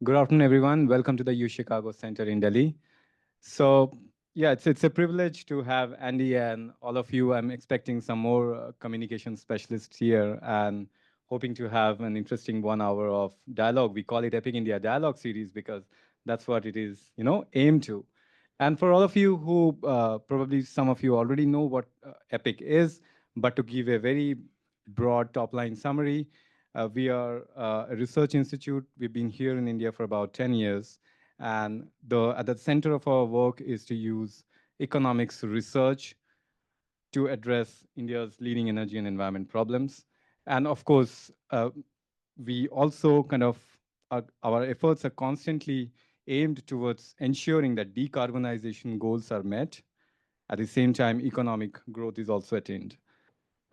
Good afternoon, everyone. Welcome to the U Chicago Center in Delhi. So, yeah, it's a privilege to have Andy and all of you. I'm expecting some more communication specialists here and hoping to have an interesting 1 hour of dialogue. We call it Epic India Dialogue Series because that's what it is, aimed to. And for all of you who probably some of you already know what Epic is, but to give a very broad top line summary, we are a research institute. We've been here in India for about 10 years. And at the center of our work is to use economics research to address India's leading energy and environment problems. And of course, we also our efforts are constantly aimed towards ensuring that decarbonization goals are met. At the same time, economic growth is also attained.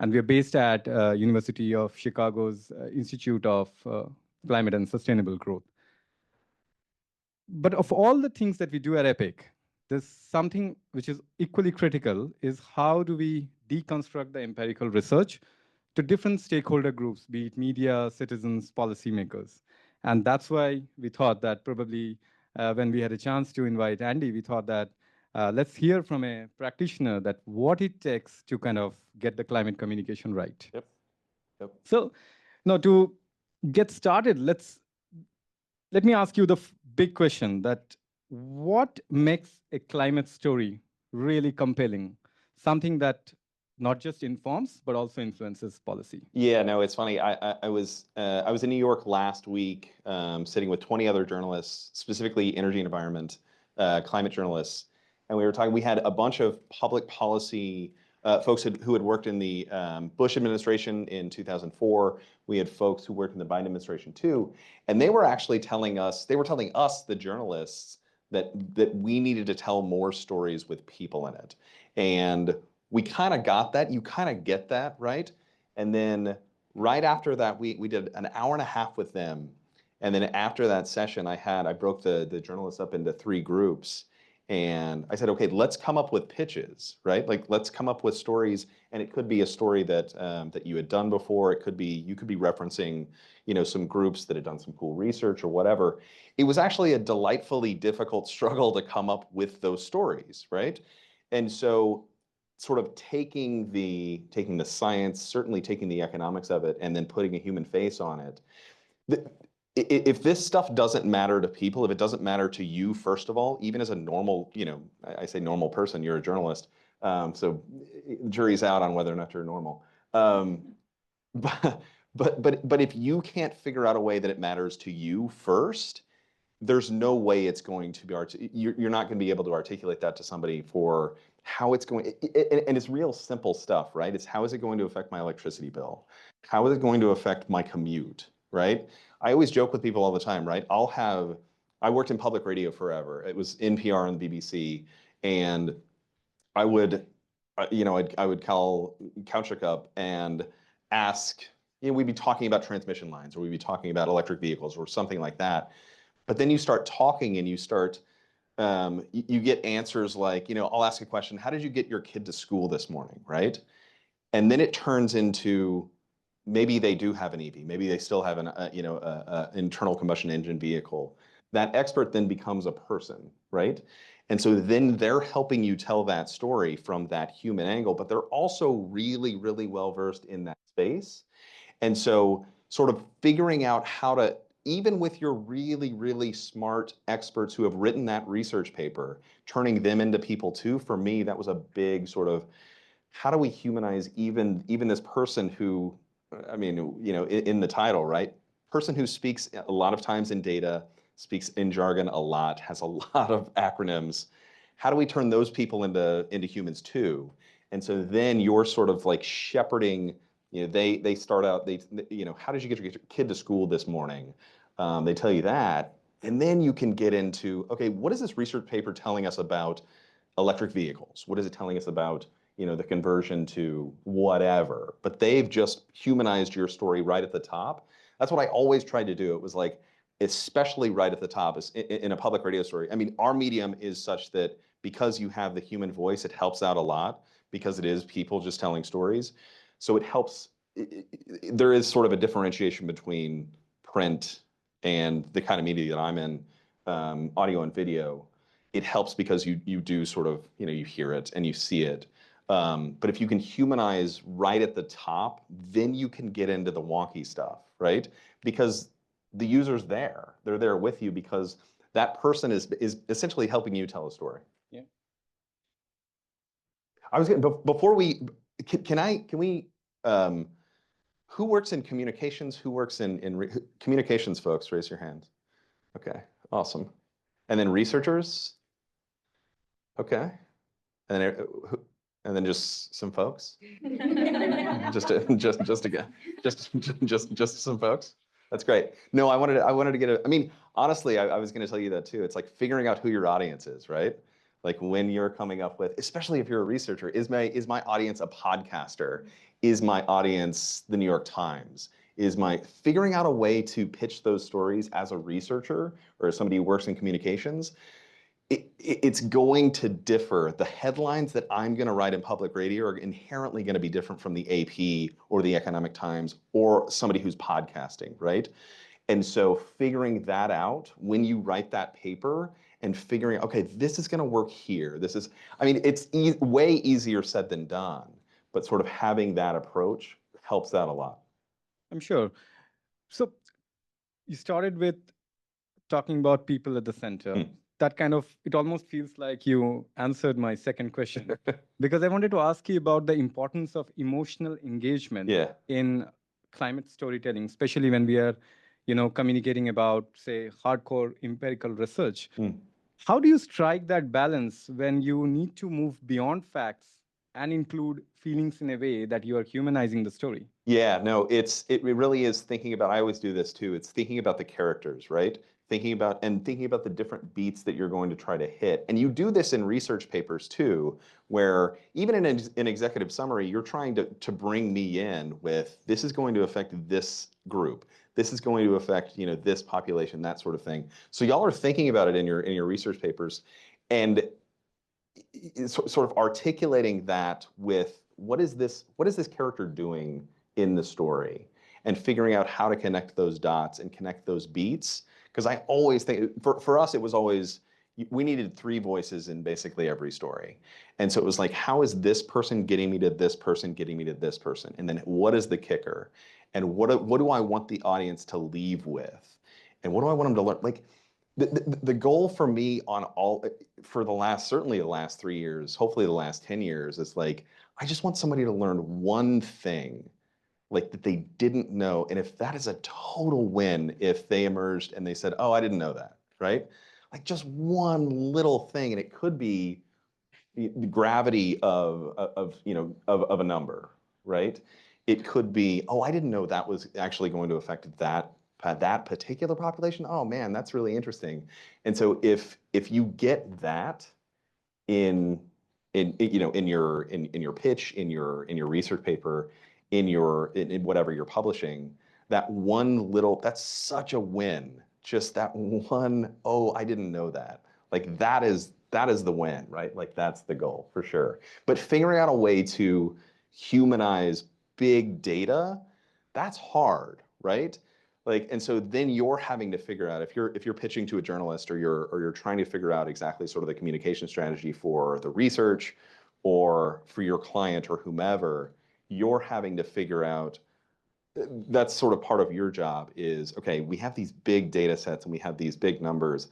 And we are based at University of Chicago's Institute of Climate and Sustainable Growth. But of all the things that we do at Epic, there's something which is equally critical is how do we deconstruct the empirical research to different stakeholder groups, be it media, citizens, policymakers. And that's why we thought that probably when we had a chance to invite Andy, we thought that let's hear from a practitioner that what it takes to kind of get the climate communication right. Yep. Yep. So now to get started, let me ask you the big question that what makes a climate story really compelling? Something that not just informs, but also influences policy. Yeah, no, it's funny. I was in New York last week, sitting with 20 other journalists, specifically energy and environment, climate journalists, and we were talking. We had a bunch of public policy folks who had worked in the Bush administration in 2004. We had folks who worked in the Biden administration too, and they were actually telling us, the journalists, that we needed to tell more stories with people in it, and we kind of got that. You kind of get that, right? And then right after that, we did an hour and a half with them. And then after that session, I broke the journalists up into three groups. And I said, okay, let's come up with pitches, right? Like, let's come up with stories. And it could be a story that you had done before. It could be, you could be referencing, some groups that had done some cool research or whatever. It was actually a delightfully difficult struggle to come up with those stories, right? And so sort of taking the science, certainly taking the economics of it, and then putting a human face on it. If this stuff doesn't matter to people, if it doesn't matter to you, first of all, even as a normal, I say normal person, you're a journalist, so jury's out on whether or not you're normal. But but if you can't figure out a way that it matters to you first, there's no way it's going to be you're not going to be able to articulate that to somebody for how it's going, and it's real simple stuff, right? It's how is it going to affect my electricity bill? How is it going to affect my commute, right? I always joke with people all the time, right? I worked in public radio forever. It was NPR and the BBC, and I would, I would call Couchik up and ask, we'd be talking about transmission lines, or we'd be talking about electric vehicles or something like that. But then you start talking and you get answers like, I'll ask a question, how did you get your kid to school this morning, right? And then it turns into, maybe they do have an EV, maybe they still have an internal combustion engine vehicle. That expert then becomes a person, right? And so then they're helping you tell that story from that human angle, but they're also really, really well versed in that space. And so sort of figuring out how to, even with your really, really smart experts who have written that research paper, turning them into people too, for me, that was a big sort of, how do we humanize even this person who, I mean, in the title, right? Person who speaks a lot of times in data, speaks in jargon a lot, has a lot of acronyms. How do we turn those people into humans too? And so then you're sort of like shepherding, they start out, how did you get your kid to school this morning? They tell you that. And then you can get into, okay, what is this research paper telling us about electric vehicles? What is it telling us about, the conversion to whatever? But they've just humanized your story right at the top. That's what I always tried to do. It was like, especially right at the top is in a public radio story. I mean, our medium is such that because you have the human voice, it helps out a lot because it is people just telling stories. So it helps. There is sort of a differentiation between print and the kind of media that I'm in, audio and video, it helps because you do sort of, you hear it and you see it. But if you can humanize right at the top, then you can get into the wonky stuff, right? Because the user's there. They're there with you because that person is essentially helping you tell a story. Yeah. I was gonna, before we, can we, who works in communications? Who works in communications, folks? Raise your hands. Okay, awesome. And then researchers? Okay. And then, and then just some folks? just again, just some folks? That's great. No, I wanted to get a, I mean, honestly, I was going to tell you that too. It's like figuring out who your audience is, right? Like when you're coming up with, especially if you're a researcher, is my audience a podcaster? Is my audience the New York Times? Is my figuring out a way to pitch those stories as a researcher or as somebody who works in communications? It's going to differ. The headlines that I'm going to write in public radio are inherently going to be different from the AP or the Economic Times or somebody who's podcasting, right? And so figuring that out when you write that paper and figuring, okay, this is going to work here. This is, I mean, it's way easier said than done, but sort of having that approach helps out a lot. I'm sure. So you started with talking about people at the center. Hmm. That kind of, it almost feels like you answered my second question because I wanted to ask you about the importance of emotional engagement Yeah. in climate storytelling, especially when we are, communicating about, say, hardcore empirical research. Hmm. How do you strike that balance when you need to move beyond facts and include feelings in a way that you are humanizing the story? Yeah, no, it really is thinking about, I always do this too. It's thinking about the characters, right? Thinking about the different beats that you're going to try to hit. And you do this in research papers too, where even in an executive summary, you're trying to bring me in with, this is going to affect this group. This is going to affect, this population, that sort of thing. So y'all are thinking about it in your research papers. And sort of articulating that with what is this character doing in the story, and figuring out how to connect those dots and connect those beats. Because I always think for us, it was always, we needed three voices in basically every story. And so it was like, how is this person getting me to this person, getting me to this person? And then what is the kicker? And what do I want the audience to leave with? And what do I want them to learn? Like, the goal for me on all, for the last, certainly the last 3 years, hopefully the last 10 years, is like, I just want somebody to learn one thing like that they didn't know. And if that is a total win, if they emerged and they said, oh, I didn't know that, right? Like just one little thing. And it could be the gravity of a number, right? It could be, oh, I didn't know that was actually going to affect that particular population. Oh man, that's really interesting. And so if you get that in in your pitch, in your research paper, in whatever you're publishing, that one little, that's such a win. Just that one, oh, I didn't know that. Like that is the win, right? Like that's the goal for sure. But figuring out a way to humanize big data, that's hard, right? Like, and so then you're having to figure out, if you're pitching to a journalist, or you're trying to figure out exactly sort of the communication strategy for the research or for your client or whomever, you're having to figure out, that's sort of part of your job is, okay, we have these big data sets and we have these big numbers.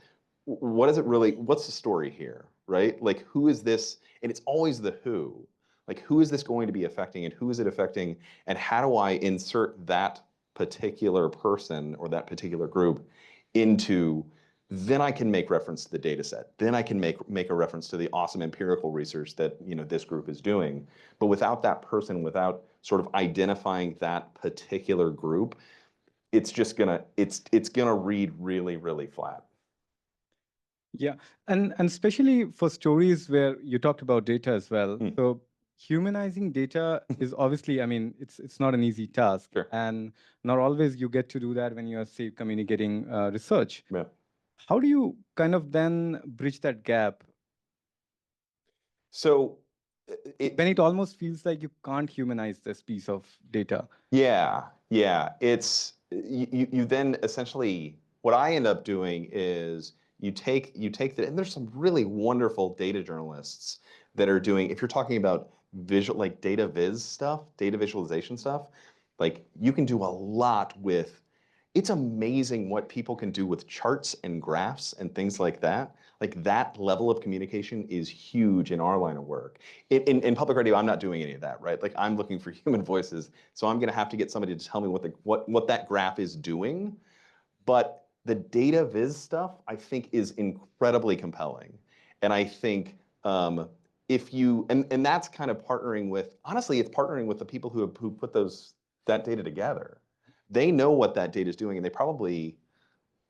What is it really, what's the story here, right? Like, who is this? And it's always the who. Like, who is this going to be affecting and who is it affecting? And how do I insert that particular person or that particular group into, then I can make reference to the data set. Then I can make a reference to the awesome empirical research that this group is doing. But without that person, without sort of identifying that particular group, it's just gonna read really, really flat. Yeah, and especially for stories where you talked about data as well. Hmm. So humanizing data is obviously, I mean, it's not an easy task, Sure. and not always you get to do that when you are, say, communicating research. Yeah. How do you kind of then bridge that gap So when it almost feels like you can't humanize this piece of data? yeah, it's you then essentially, what I end up doing is and there's some really wonderful data journalists that are doing, if you're talking about visual, like data viz stuff, data visualization stuff, like you can do a lot with, it's amazing what people can do with charts and graphs and things like that. Like that level of communication is huge in our line of work. In public radio, I'm not doing any of that, right? Like I'm looking for human voices. So I'm going to have to get somebody to tell me what that graph is doing. But the data viz stuff, I think, is incredibly compelling. And I think if you, and that's kind of partnering with, honestly, it's partnering with the people who put that data together. They know what that data is doing, and they probably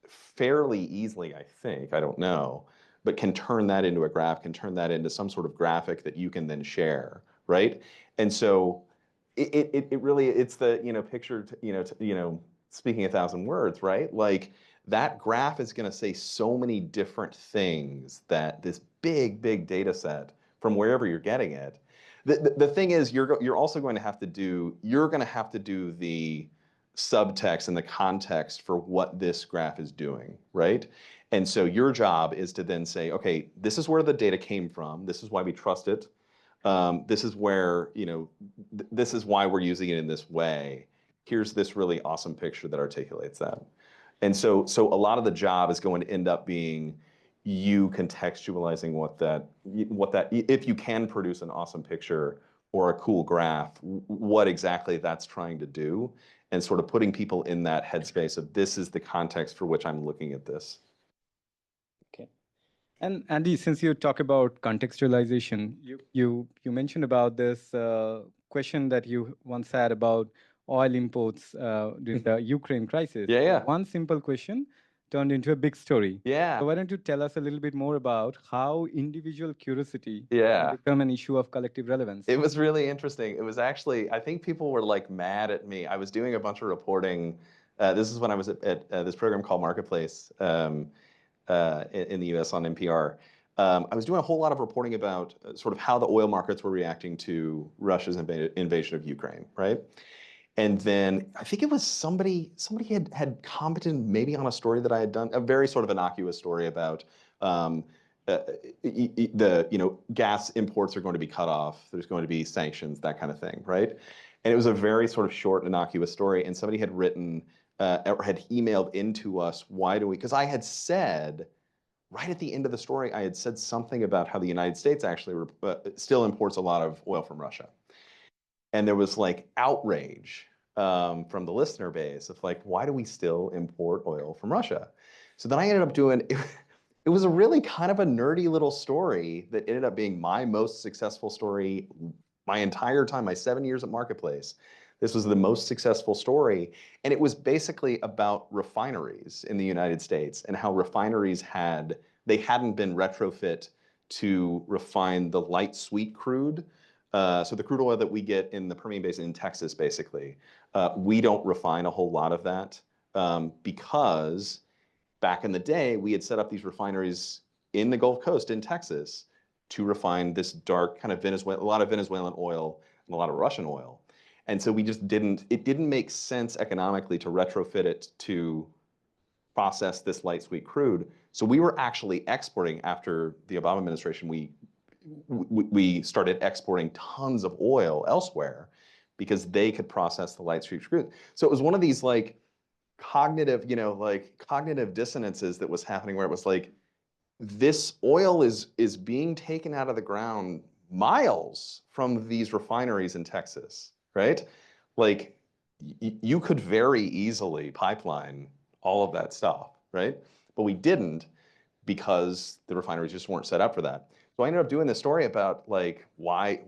fairly easily, I think, I don't know, but can turn that into a graph, can turn that into some sort of graphic that you can then share, right? And so it really, it's the, picture, speaking 1,000 words, right? Like that graph is going to say so many different things that this big data set from wherever you're getting it. The thing is, you're also going to have to do, the subtext and the context for what this graph is doing, right? And so your job is to then say, okay, this is where the data came from. This is why we trust it. This is where, this is why we're using it in this way. Here's this really awesome picture that articulates that. And so a lot of the job is going to end up being you contextualizing if you can produce an awesome picture or a cool graph, what exactly that's trying to do, and sort of putting people in that headspace of this is the context for which I'm looking at this. Okay. And Andy, since you talk about contextualization, you mentioned about this question that you once had about oil imports during the Ukraine crisis. Yeah. One simple question turned into a big story. Yeah. So why don't you tell us a little bit more about how individual curiosity Yeah. can become an issue of collective relevance? It was really interesting. It was actually, I think people were like mad at me. I was doing a bunch of reporting. This is when I was at this program called Marketplace in the US on NPR. I was doing a whole lot of reporting about sort of how the oil markets were reacting to Russia's invasion of Ukraine, right? And then I think it was somebody had commented maybe on a story that I had done, a very sort of innocuous story about um, gas imports are going to be cut off. There's going to be sanctions, that kind of thing, right? And it was a very sort of short, innocuous story. And somebody had written or had emailed into us, because I had said, right at the end of the story, I had said something about how the United States actually still imports a lot of oil from Russia. And there was like outrage from the listener base of like, why do we still import oil from Russia? So then I ended up doing, it was a really kind of a nerdy little story that ended up being my most successful story my entire time, my 7 years at Marketplace. This was the most successful story. And it was basically about refineries in the United States and how refineries hadn't been retrofit to refine the light sweet crude. So the crude oil that we get in the Permian Basin in Texas, basically, we don't refine a whole lot of that because back in the day, we had set up these refineries in the Gulf Coast in Texas to refine this dark kind of a lot of Venezuelan oil and a lot of Russian oil. And so it didn't make sense economically to retrofit it to process this light sweet crude. So we were actually exporting, after the Obama administration, we started exporting tons of oil elsewhere because they could process the light sweet crude. So it was one of these like cognitive dissonances that was happening where it was like, this oil is being taken out of the ground miles from these refineries in Texas, right? Like you could very easily pipeline all of that stuff, right? But we didn't because the refineries just weren't set up for that. So I ended up doing this story about like why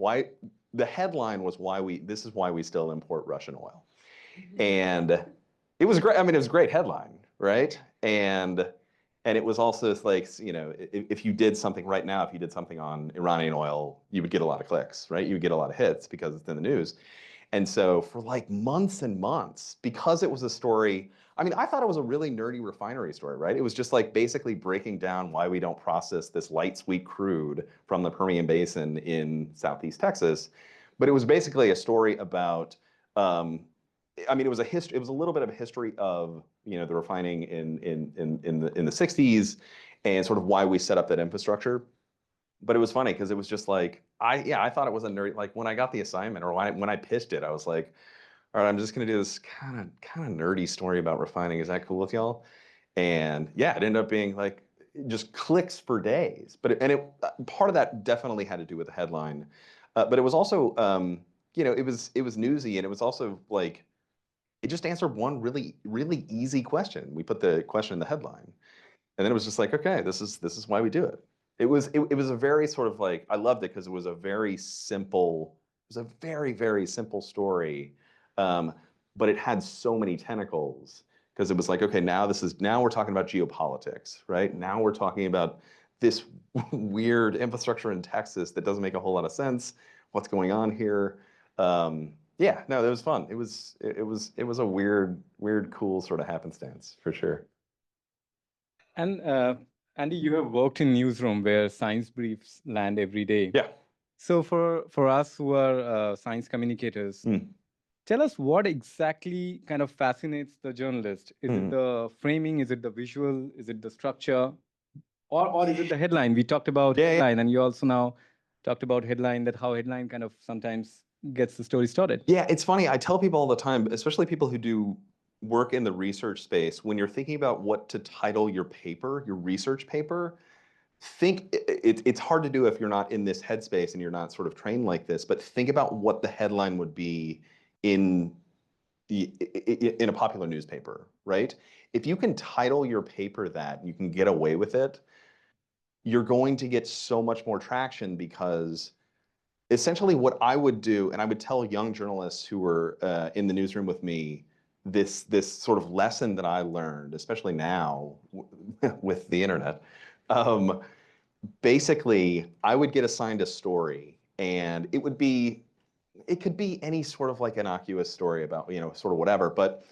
the headline was this is why we still import Russian oil. And it was great. I mean, it was a great headline, right? And it was also like, if you did something right now, if you did something on Iranian oil, you would get a lot of clicks, right? You would get a lot of hits because it's in the news. And so for like months and months, because it was a story, I mean, I thought it was a really nerdy refinery story, right? It was just like basically breaking down why we don't process this light sweet crude from the Permian Basin in Southeast Texas. But it was basically a story about, I mean, it was a little bit of a history of, the refining in the 60s, and sort of why we set up that infrastructure. But it was funny because it was just like I thought it was a nerd. Like when I got the assignment or when I pitched it, I was like, all right, I'm just gonna do this kind of nerdy story about refining. Is that cool with y'all? And yeah, it ended up being like just clicks for days. Part of that definitely had to do with the headline, but it was also it was newsy, and it was also like it just answered one really easy question. We put the question in the headline, and then it was just like, okay, this is why we do it. It was a very sort of like I loved it because it was a very simple, it was a very simple story, um, but it had so many tentacles because it was like, okay, now we're talking about geopolitics, right? Now we're talking about this weird infrastructure in Texas that doesn't make a whole lot of sense. What's going on here? Yeah, no, it was fun. It was a weird, cool sort of happenstance for sure. And Andy, you have worked in newsroom where science briefs land every day. Yeah. So for us who are science communicators, tell us what exactly kind of fascinates the journalist. Is it the framing? Is it the visual? Is it the structure? Or is it the headline? We talked about Yeah, yeah. headline, and you also now talked about headline, that how headline kind of sometimes gets the story started. Yeah, it's funny. I tell people all the time, especially people who do work in the research space, when you're thinking about what to title your paper, your research paper, it's hard to do if you're not in this headspace and you're not sort of trained like this, but think about what the headline would be in in a popular newspaper, right? If you can title your paper that, you can get away with it, you're going to get so much more traction because essentially what I would do, and I would tell young journalists who were in the newsroom with me, this sort of lesson that I learned, especially now with the internet. Basically, I would get assigned a story, and it could be any sort of like innocuous story about, sort of whatever. But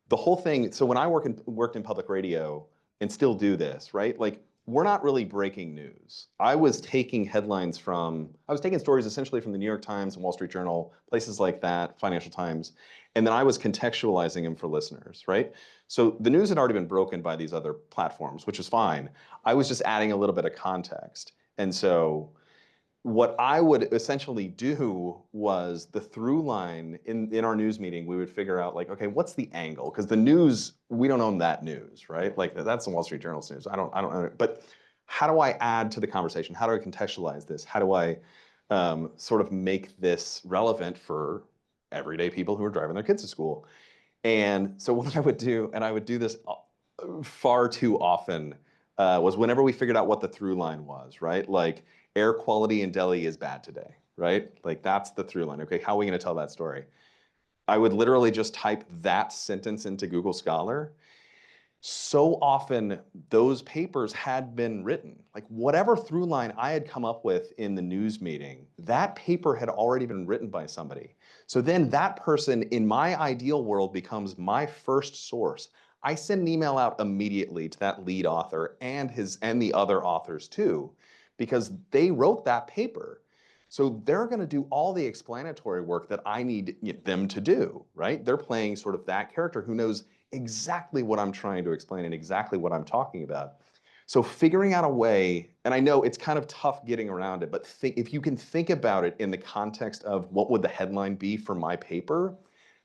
the whole thing, so when I worked in public radio and still do this, right? Like we're not really breaking news. I was taking stories essentially from the New York Times and Wall Street Journal, places like that, Financial Times, and then I was contextualizing them for listeners, right? So the news had already been broken by these other platforms, which is fine. I was just adding a little bit of context. And so what I would essentially do was the through line in our news meeting, we would figure out like, okay, what's the angle? Because the news, we don't own that news, right? Like that's the Wall Street Journal's news. I don't own it. But how do I add to the conversation? How do I contextualize this? How do I sort of make this relevant for everyday people who are driving their kids to school? And so what I would do, and I would do this far too often, was whenever we figured out what the through line was, right? Like air quality in Delhi is bad today, right? Like that's the through line. Okay, how are we going to tell that story? I would literally just type that sentence into Google Scholar. So often those papers had been written. Like whatever through line I had come up with in the news meeting, that paper had already been written by somebody. So then that person in my ideal world becomes my first source. I send an email out immediately to that lead author and the other authors too, because they wrote that paper. So they're going to do all the explanatory work that I need them to do, right? They're playing sort of that character who knows exactly what I'm trying to explain and exactly what I'm talking about. So figuring out a way, and I know it's kind of tough getting around it, but if you can think about it in the context of what would the headline be for my paper,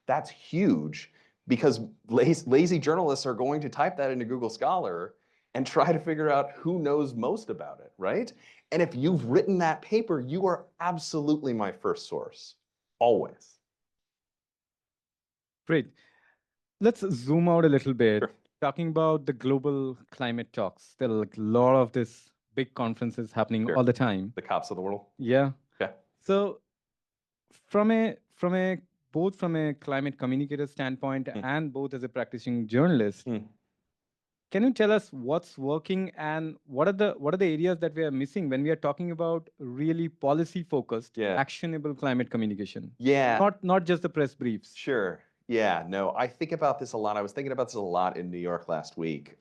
that's huge because lazy journalists are going to type that into Google Scholar and try to figure out who knows most about it, right? And if you've written that paper, you are absolutely my first source, always. Great. Let's zoom out a little bit. Sure. Talking about the global climate talks, there are like a lot of this big conferences happening Sure. all the time. The cops of the world. Yeah. Yeah. So from a both from a climate communicator standpoint and both as a practicing journalist, can you tell us what's working and what are the areas that we are missing when we are talking about really policy focused, Yeah. actionable climate communication? Yeah. Not just the press briefs. Sure. Yeah, no, I think about this a lot. I was thinking about this a lot in New York last week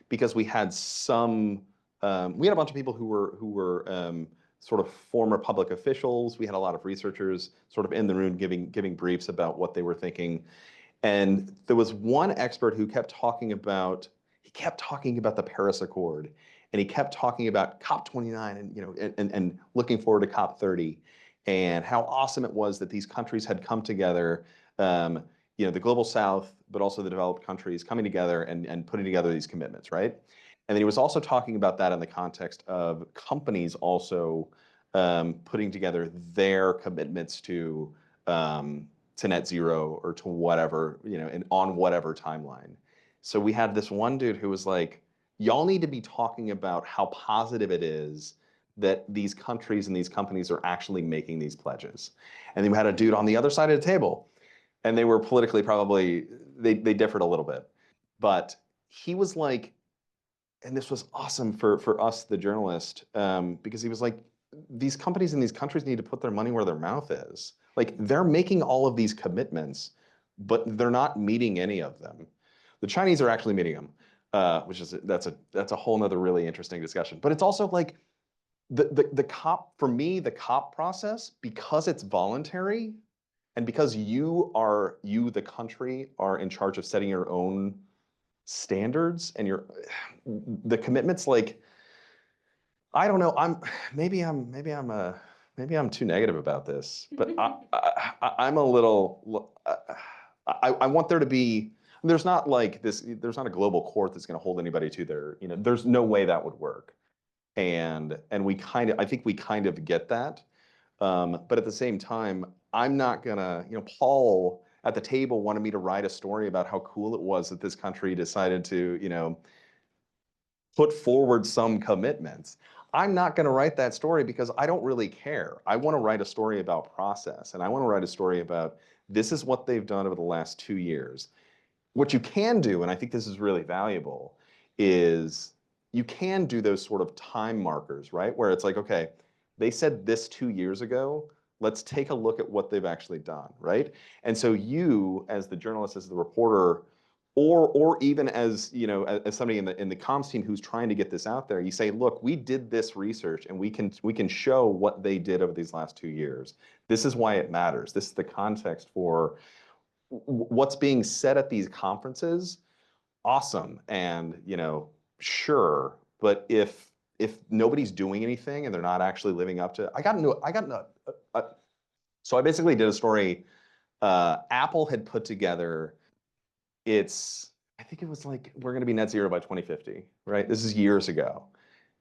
because we had we had a bunch of people who were sort of former public officials. We had a lot of researchers sort of in the room giving briefs about what they were thinking. And there was one expert who kept talking about, he kept talking about the Paris Accord, and he kept talking about COP29 and, and looking forward to COP30, and how awesome it was that these countries had come together, um, the global South, but also the developed countries coming together and putting together these commitments, right? And then he was also talking about that in the context of companies also putting together their commitments to net zero or to whatever, and on whatever timeline. So we had this one dude who was like, y'all need to be talking about how positive it is that these countries and these companies are actually making these pledges. And then we had a dude on the other side of the table, and they were politically probably, they differed a little bit. But he was like, and this was awesome for us, the journalist, because he was like, these companies in these countries need to put their money where their mouth is. Like they're making all of these commitments, but they're not meeting any of them. The Chinese are actually meeting them, which is that's a whole nother really interesting discussion. But it's also like the COP, for me, the COP process, because it's voluntary and because you the country are in charge of setting your own standards and the commitments, like I don't know, maybe I'm too negative about this, but I'm a little I want there to be, there's not like this, there's not a global court that's going to hold anybody to their, there's no way that would work. And I think we kind of get that. But at the same time, I'm not gonna, Paul at the table wanted me to write a story about how cool it was that this country decided to, put forward some commitments. I'm not going to write that story because I don't really care. I want to write a story about process, and I want to write a story about this is what they've done over the last 2 years. What you can do, and I think this is really valuable, is you can do those sort of time markers, right? Where it's like, okay, they said this 2 years ago. Let's take a look at what they've actually done, right? And so you, as the journalist, as the reporter, or even as as somebody in the comms team who's trying to get this out there, you say, look, we did this research and we can show what they did over these last 2 years. This is why it matters. This is the context for what's being said at these conferences. Awesome, and sure, but if nobody's doing anything and they're not actually living up to, so I basically did a story. Apple had put together its, I think it was like, we're going to be net zero by 2050, right? This is years ago.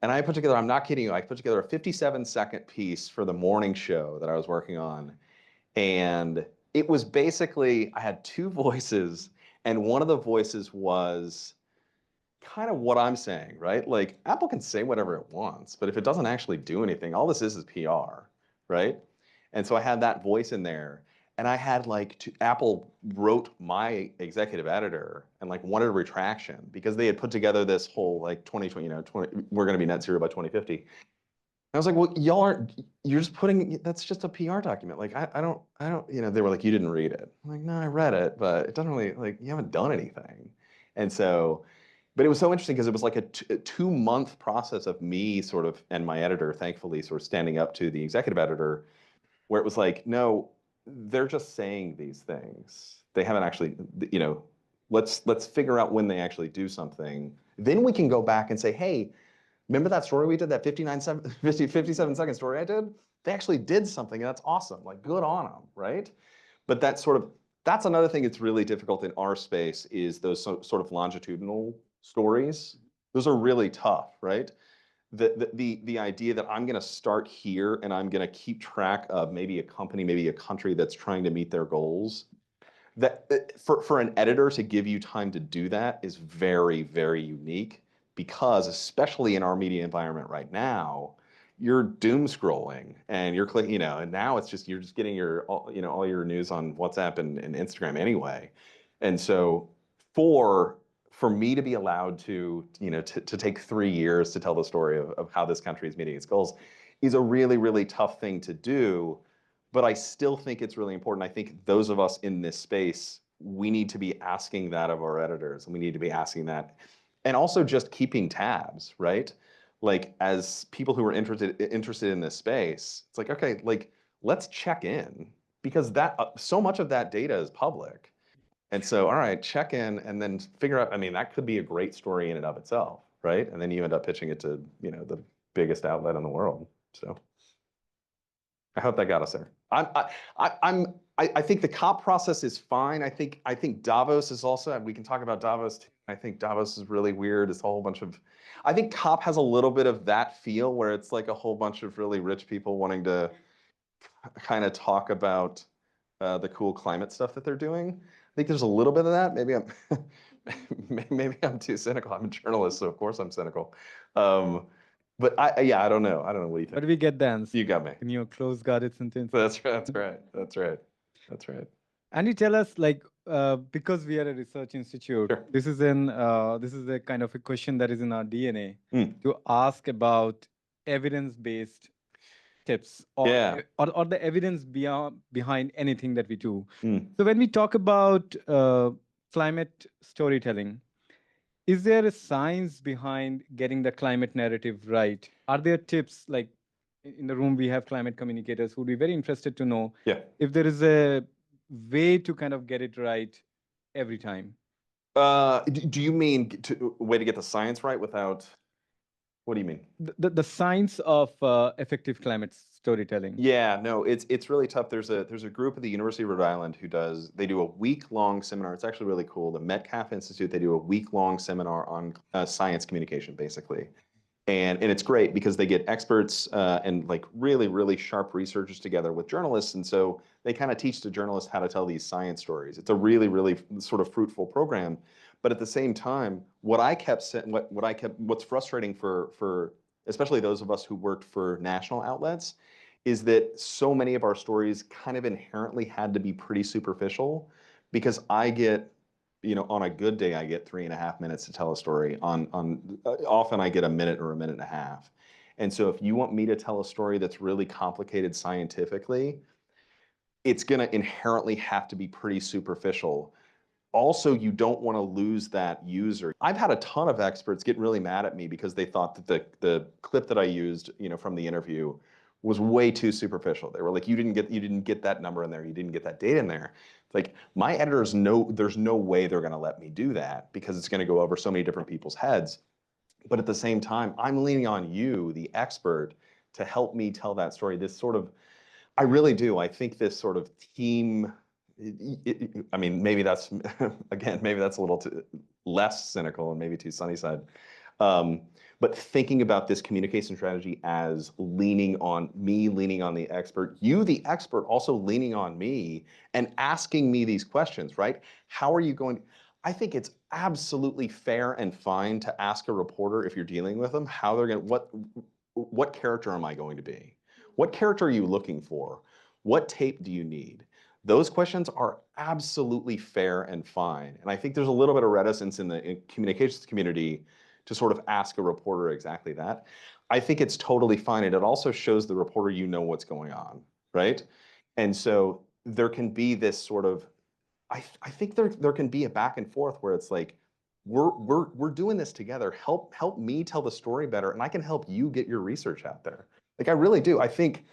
And I put together, I'm not kidding you, I put together a 57-second piece for the morning show that I was working on. And it was basically, I had two voices, and one of the voices was kind of what I'm saying, right? Like Apple can say whatever it wants, but if it doesn't actually do anything, all this is PR, right? And so I had that voice in there, and I had like Apple wrote my executive editor and like wanted a retraction because they had put together this whole like 2020, 20, we're going to be net zero by 2050. I was like, well, y'all aren't, you're just putting, that's just a PR document. Like, I don't, they were like, you didn't read it. I'm like, no, I read it, but it doesn't really, like, you haven't done anything. And so, but it was so interesting because it was like a 2 month process of me sort of, and my editor, thankfully, sort of standing up to the executive editor, where it was like, no, they're just saying these things. They haven't actually, let's figure out when they actually do something. Then we can go back and say, hey, remember that story we did, that 57-second story I did? They actually did something, and that's awesome. Like, good on them, right? But that's another thing that's really difficult in our space is those sort of longitudinal stories. Those are really tough, right? The idea that I'm going to start here and I'm going to keep track of maybe a company, maybe a country that's trying to meet their goals. That for an editor to give you time to do that is very, very unique because especially in our media environment right now, you're doom scrolling and you're clicking, and now it's just you're just getting all your news on WhatsApp and Instagram anyway. And so for for me to be allowed to, to take 3 years to tell the story of how this country is meeting its goals is a really, really tough thing to do. But I still think it's really important. I think those of us in this space, we need to be asking that of our editors, and we need to be asking that, and also just keeping tabs, right? Like as people who are interested in this space, it's like, okay, like let's check in because that so much of that data is public. And so, all right, check in and then figure out, I mean, that could be a great story in and of itself, right? And then you end up pitching it to, the biggest outlet in the world. So I hope that got us there. I think the COP process is fine. I think Davos is also, we can talk about Davos too. I think Davos is really weird. It's a whole bunch of, I think COP has a little bit of that feel where it's like a whole bunch of really rich people wanting to kind of talk about the cool climate stuff that they're doing. I think there's a little bit of that. Maybe I'm maybe I'm too cynical. I'm a journalist, so of course I'm cynical. But yeah, I don't know. I don't know. What do you But think? we get the answer You got me. in your close guarded sentence. That's right. That's right. That's right. That's right. And you tell us, like, because we are a research institute, Sure. this is a kind of a question that is in our DNA Mm. to ask about evidence-based tips Yeah. or the evidence behind anything that we do. Mm. So when we talk about climate storytelling, is there a science behind getting the climate narrative right? Are there tips, like in the room we have climate communicators who would be very interested to know Yeah. if there is a way to kind of get it right every time? Do you mean a way to get the science right without? What do you mean? The science of effective climate storytelling. Yeah, no, it's really tough. There's a group at the University of Rhode Island they do a week-long seminar. It's actually really cool. The Metcalf Institute, they do a week-long seminar on science communication, basically. And it's great because they get experts and like really, really sharp researchers together with journalists. And so they kind of teach the journalists how to tell these science stories. It's a really, really sort of fruitful program. But at the same time, what's frustrating for especially those of us who worked for national outlets is that so many of our stories kind of inherently had to be pretty superficial because on a good day, I get 3.5 minutes to tell a story. Often I get a minute or a minute and a half. And so if you want me to tell a story that's really complicated scientifically, it's going to inherently have to be pretty superficial. Also, you don't want to lose that user. I've had a ton of experts get really mad at me because they thought that the clip that I used, from the interview was way too superficial. They were like, you didn't get that number in there, you didn't get that data in there. It's like my editors know there's no way they're going to let me do that because it's going to go over so many different people's heads. But at the same time, I'm leaning on you, the expert, to help me tell that story. I really do. I think this sort of team, I mean, maybe that's, again, maybe that's a little too less cynical and maybe too sunny side. But thinking about this communication strategy as leaning on me, leaning on the expert, you, the expert, also leaning on me and asking me these questions, right? How are you going? I think it's absolutely fair and fine to ask a reporter if you're dealing with them, how they're going to, what character am I going to be? What character are you looking for? What tape do you need? Those questions are absolutely fair and fine. And I think there's a little bit of reticence in the communications community to sort of ask a reporter exactly that. I think it's totally fine. And it also shows the reporter you know what's going on, right? And so there can be this sort of, I think there can be a back and forth where it's like, we're doing this together. Help me tell the story better, and I can help you get your research out there. Like I really do. I think,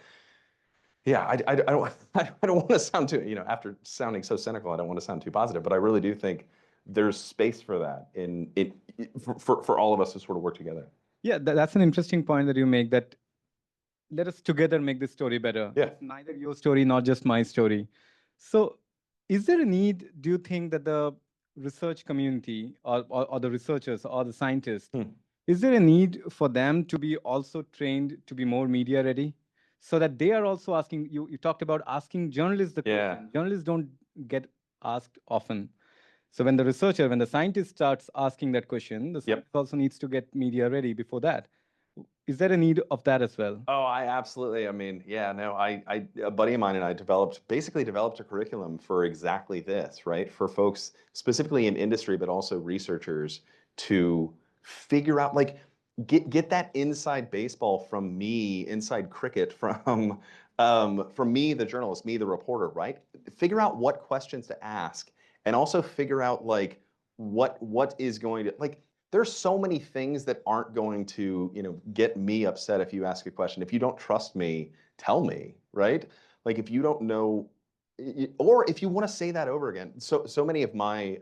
yeah, I don't I don't want to sound too, after sounding so cynical, I don't want to sound too positive, but I really do think there's space for that for all of us to sort of work together. Yeah, that's an interesting point that you make, that let us together make this story better. Yeah. It's neither your story, not just my story. So is there a need, do you think, that the research community or the researchers or the scientists, is there a need for them to be also trained to be more media ready? So that they are also asking, you talked about asking journalists the Yeah. question. Journalists don't get asked often. So when the scientist starts asking that question, the scientist also needs to get media ready before that. Is there a need of that as well? Oh, I mean, yeah, no, a buddy of mine and I basically developed a curriculum for exactly this, right? For folks specifically in industry, but also researchers to figure out, like, get that inside baseball from me, inside cricket from me, the journalist, me, the reporter, right? Figure out what questions to ask, and also figure out like what is going to, like, there's so many things that aren't going to, get me upset if you ask a question. If you don't trust me, tell me, right? Like if you don't know, or if you want to say that over again. So many of my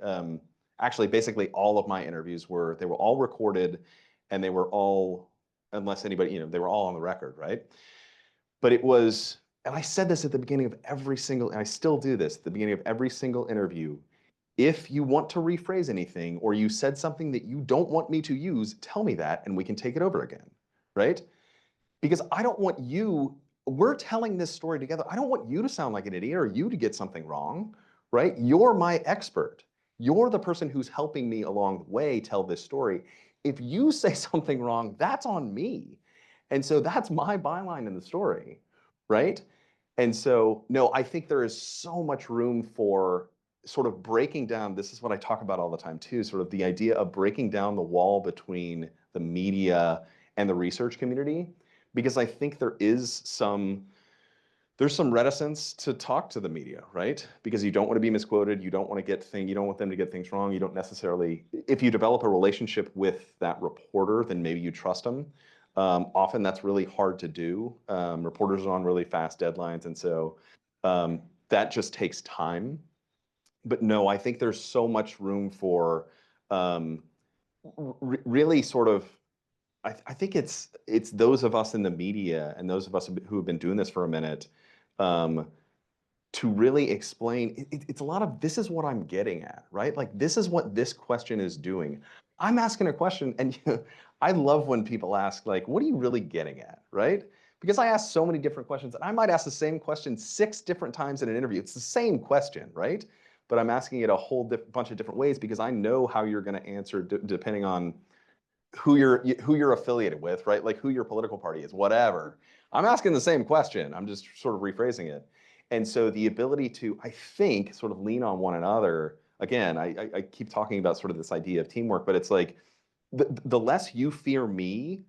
actually basically all of my interviews they were all recorded, and they were all, unless anybody, they were all on the record, right? But it was, and I said this at the beginning of every single, and I still do this at the beginning of every single interview. If you want to rephrase anything, or you said something that you don't want me to use, tell me that and we can take it over again, right? Because I don't want you, we're telling this story together. I don't want you to sound like an idiot or you to get something wrong, right? You're my expert. You're the person who's helping me along the way tell this story. If you say something wrong, that's on me. And so that's my byline in the story, right? And so, no, I think there is so much room for sort of breaking down. This is what I talk about all the time too, sort of the idea of breaking down the wall between the media and the research community, because I think there's some reticence to talk to the media, right? Because you don't want to be misquoted, you don't want them to get things wrong. You don't necessarily, if you develop a relationship with that reporter, then maybe you trust them. Often that's really hard to do. Reporters are on really fast deadlines, and so that just takes time. But no, I think there's so much room for um, really sort of, I think it's those of us in the media and those of us who have been doing this for a minute, um, to really explain. It's a lot of, this is what I'm getting at, right? Like, this is what this question is doing. I'm asking a question, and I love when people ask, like, what are you really getting at, right? Because I ask so many different questions, and I might ask the same question 6 different times in an interview. It's the same question, right? But I'm asking it a whole bunch of different ways because I know how you're going to answer depending on who you're affiliated with, right? Like who your political party is, whatever. I'm asking the same question. I'm just sort of rephrasing it. And so the ability to, I think, sort of lean on one another. Again, I keep talking about sort of this idea of teamwork, but it's like the less you fear me,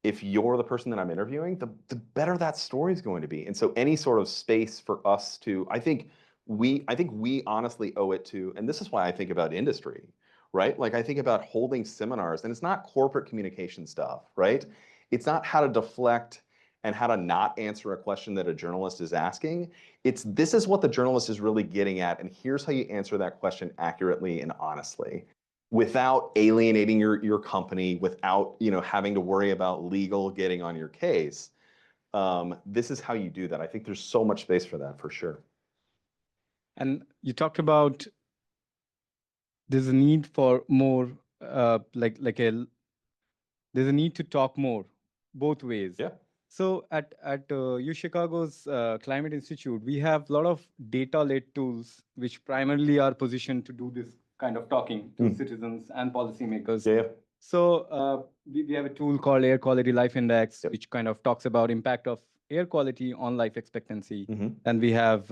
if you're the person that I'm interviewing, the better that story is going to be. And so any sort of space for us to, I think we honestly owe it to, and this is why I think about industry, right? Like I think about holding seminars, and it's not corporate communication stuff, right? It's not how to deflect and how to not answer a question that a journalist is asking. This is what the journalist is really getting at, and here's how you answer that question accurately and honestly, without alienating your company, without having to worry about legal getting on your case. This is how you do that. I think there's so much space for that for sure. And you talked about there's a need for more, like a there's a need to talk more, both ways. Yeah. So at U Chicago's Climate Institute, we have a lot of data-led tools which primarily are positioned to do this kind of talking to citizens and policymakers. Yeah. So we have a tool called Air Quality Life Index, Yep. which kind of talks about impact of air quality on life expectancy. Mhm. And we have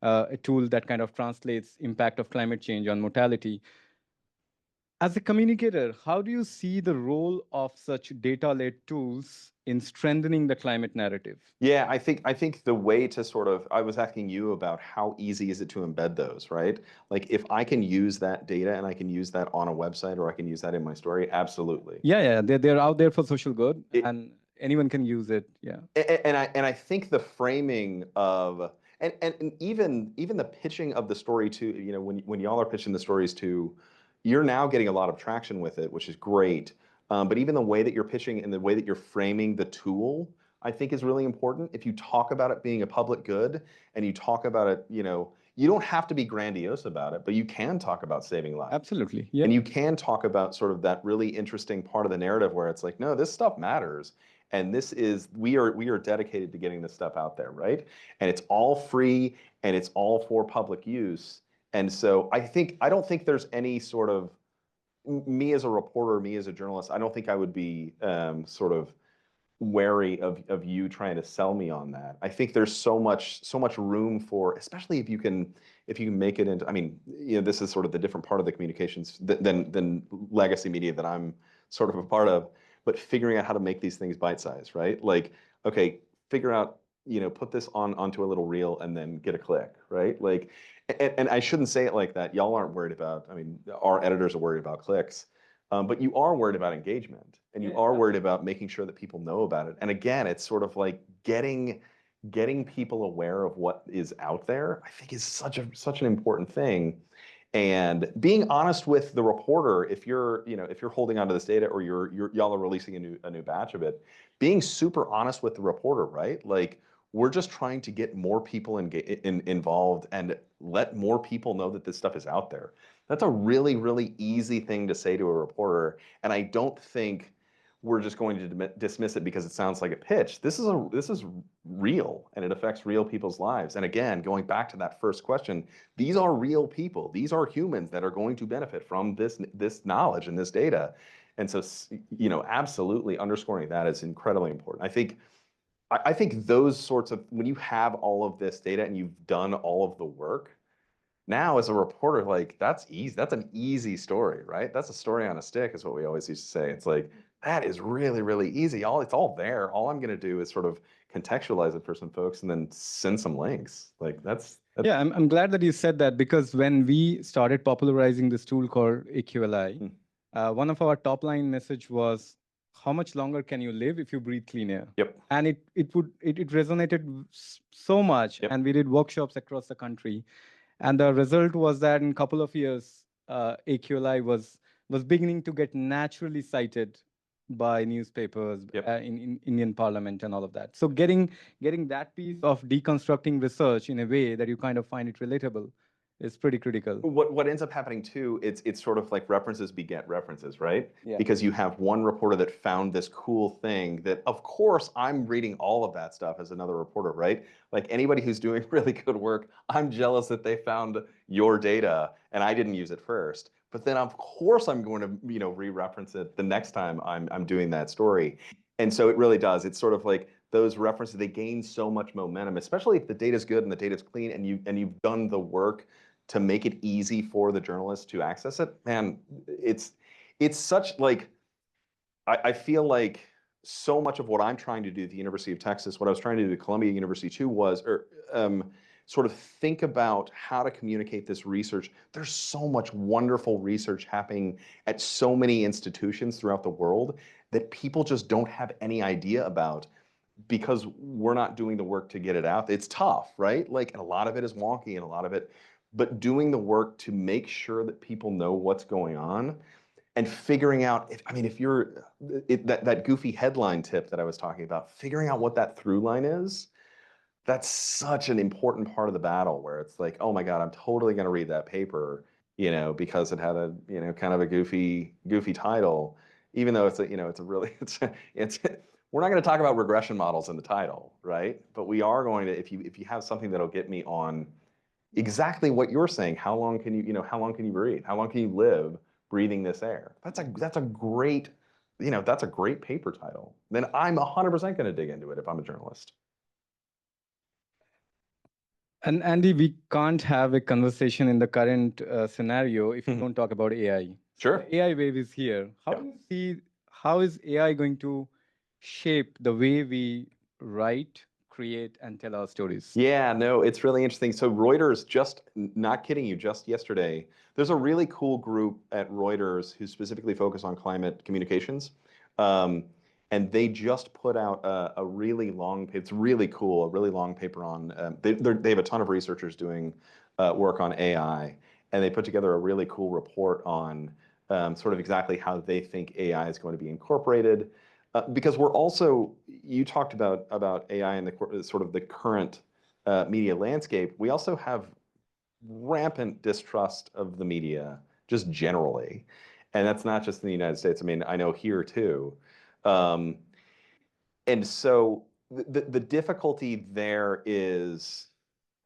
a tool that kind of translates impact of climate change on mortality. As a communicator, how do you see the role of such data-led tools in strengthening the climate narrative? Yeah, I think the way to sort of, I was asking you about how easy is it to embed those, right? Like if I can use that data and I can use that on a website or I can use that in my story, absolutely. Yeah, they're out there for social good, It, and anyone can use it. Yeah. and I think the framing of, and even the pitching of the story to, when y'all are pitching the stories to, you're now getting a lot of traction with it, which is great. But even the way that you're pitching and the way that you're framing the tool, I think is really important. If you talk about it being a public good and you talk about it, you don't have to be grandiose about it, but you can talk about saving lives. Absolutely. Yeah. And you can talk about sort of that really interesting part of the narrative where it's like, no, this stuff matters. And we are dedicated to getting this stuff out there, right? And it's all free and it's all for public use. And so I don't think there's any sort of, me as a reporter, me as a journalist, I don't think I would be sort of wary of you trying to sell me on that. I think there's so much room for, especially if you can make it into, I mean, this is sort of the different part of the communications than legacy media that I'm sort of a part of, but figuring out how to make these things bite-sized, right? Like, okay, figure out, put this onto a little reel and then get a click, right? Like, and I shouldn't say it like that. Y'all aren't worried about, I mean, our editors are worried about clicks. But you are worried about engagement, and you are worried about making sure that people know about it. And again, it's sort of like getting getting people aware of what is out there, I think is such an important thing. And being honest with the reporter, if you're, if you're holding onto this data or y'all are releasing a new batch of it, being super honest with the reporter, right? Like we're just trying to get more people involved and let more people know that this stuff is out there. That's a really, really easy thing to say to a reporter. And I don't think we're just going to dismiss it because it sounds like a pitch. This is real, and it affects real people's lives. And again, going back to that first question, these are real people. These are humans that are going to benefit from this knowledge and this data. And so, absolutely underscoring that is incredibly important. I think those sorts of, when you have all of this data and you've done all of the work, now as a reporter, like that's easy. That's an easy story, right? That's a story on a stick, is what we always used to say. It's like that is really, really easy. It's all there. All I'm going to do is sort of contextualize it for some folks and then send some links. Like that's Yeah, I'm glad that you said that, because when we started popularizing this tool called AQLI, mm, one of our top line message was, how much longer can you live if you breathe clean air? yep, And it resonated so much, yep. and we did workshops across the country. And the result was that in a couple of years, AQLI was beginning to get naturally cited by newspapers, Yep. in Indian Parliament and all of that. So getting that piece of deconstructing research in a way that you kind of find it relatable is pretty critical. What ends up happening too, it's sort of like references beget references, right? Yeah. Because you have one reporter that found this cool thing that, of course, I'm reading all of that stuff as another reporter, right? Like anybody who's doing really good work, I'm jealous that they found your data and I didn't use it first. But then of course I'm going to, re-reference it the next time I'm doing that story. And so it really does. It's sort of like those references, they gain so much momentum, especially if the data is good and the data is clean and you've done the work to make it easy for the journalists to access it. Man, it's such like I feel like so much of what I'm trying to do at the University of Texas, what I was trying to do at Columbia University too, was sort of think about how to communicate this research. There's so much wonderful research happening at so many institutions throughout the world that people just don't have any idea about because we're not doing the work to get it out. It's tough, right? Like, and a lot of it is wonky and a lot of it, but doing the work to make sure that people know what's going on and figuring out if you're that goofy headline tip that I was talking about, figuring out what that through line is, that's such an important part of the battle where it's like, oh my God, I'm totally going to read that paper, because it had a, kind of a goofy title, even though it's a really, it's, we're not going to talk about regression models in the title, right? But we are going to, if you have something that'll get me on exactly what you're saying, how long can you breathe? How long can you live breathing this air? That's a great, that's a great paper title. Then I'm 100% going to dig into it if I'm a journalist. And Andy, we can't have a conversation in the current scenario if you Mhm. don't talk about AI. Sure. The AI wave is here. How Yep. do you see, how is AI going to shape the way we write, create, and tell our stories? Yeah, no, it's really interesting. So Reuters, just not kidding you, just yesterday, there's a really cool group at Reuters who specifically focus on climate communications. Um, and they just put out a really long, it's really cool, a really long paper on, they have a ton of researchers doing work on AI. And they put together a really cool report on sort of exactly how they think AI is going to be incorporated. Because we're also, you talked about AI and the sort of the current media landscape. We also have rampant distrust of the media, just generally, and that's not just in the United States. I mean, I know here too, um, and so the difficulty there is,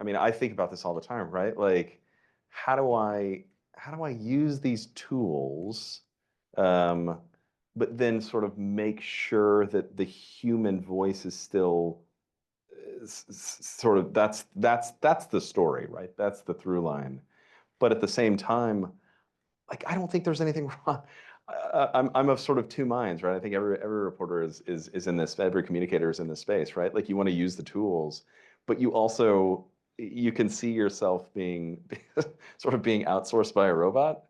I mean, I think about this all the time, right? Like, how do I use these tools, um, but then sort of make sure that the human voice is still sort of that's the story, right? That's the through line. But at the same time, like I don't think there's anything wrong. I'm of sort of two minds, right? I think every reporter is in this, every communicator is in this space, right? Like you want to use the tools, but you also you can see yourself being sort of being outsourced by a robot,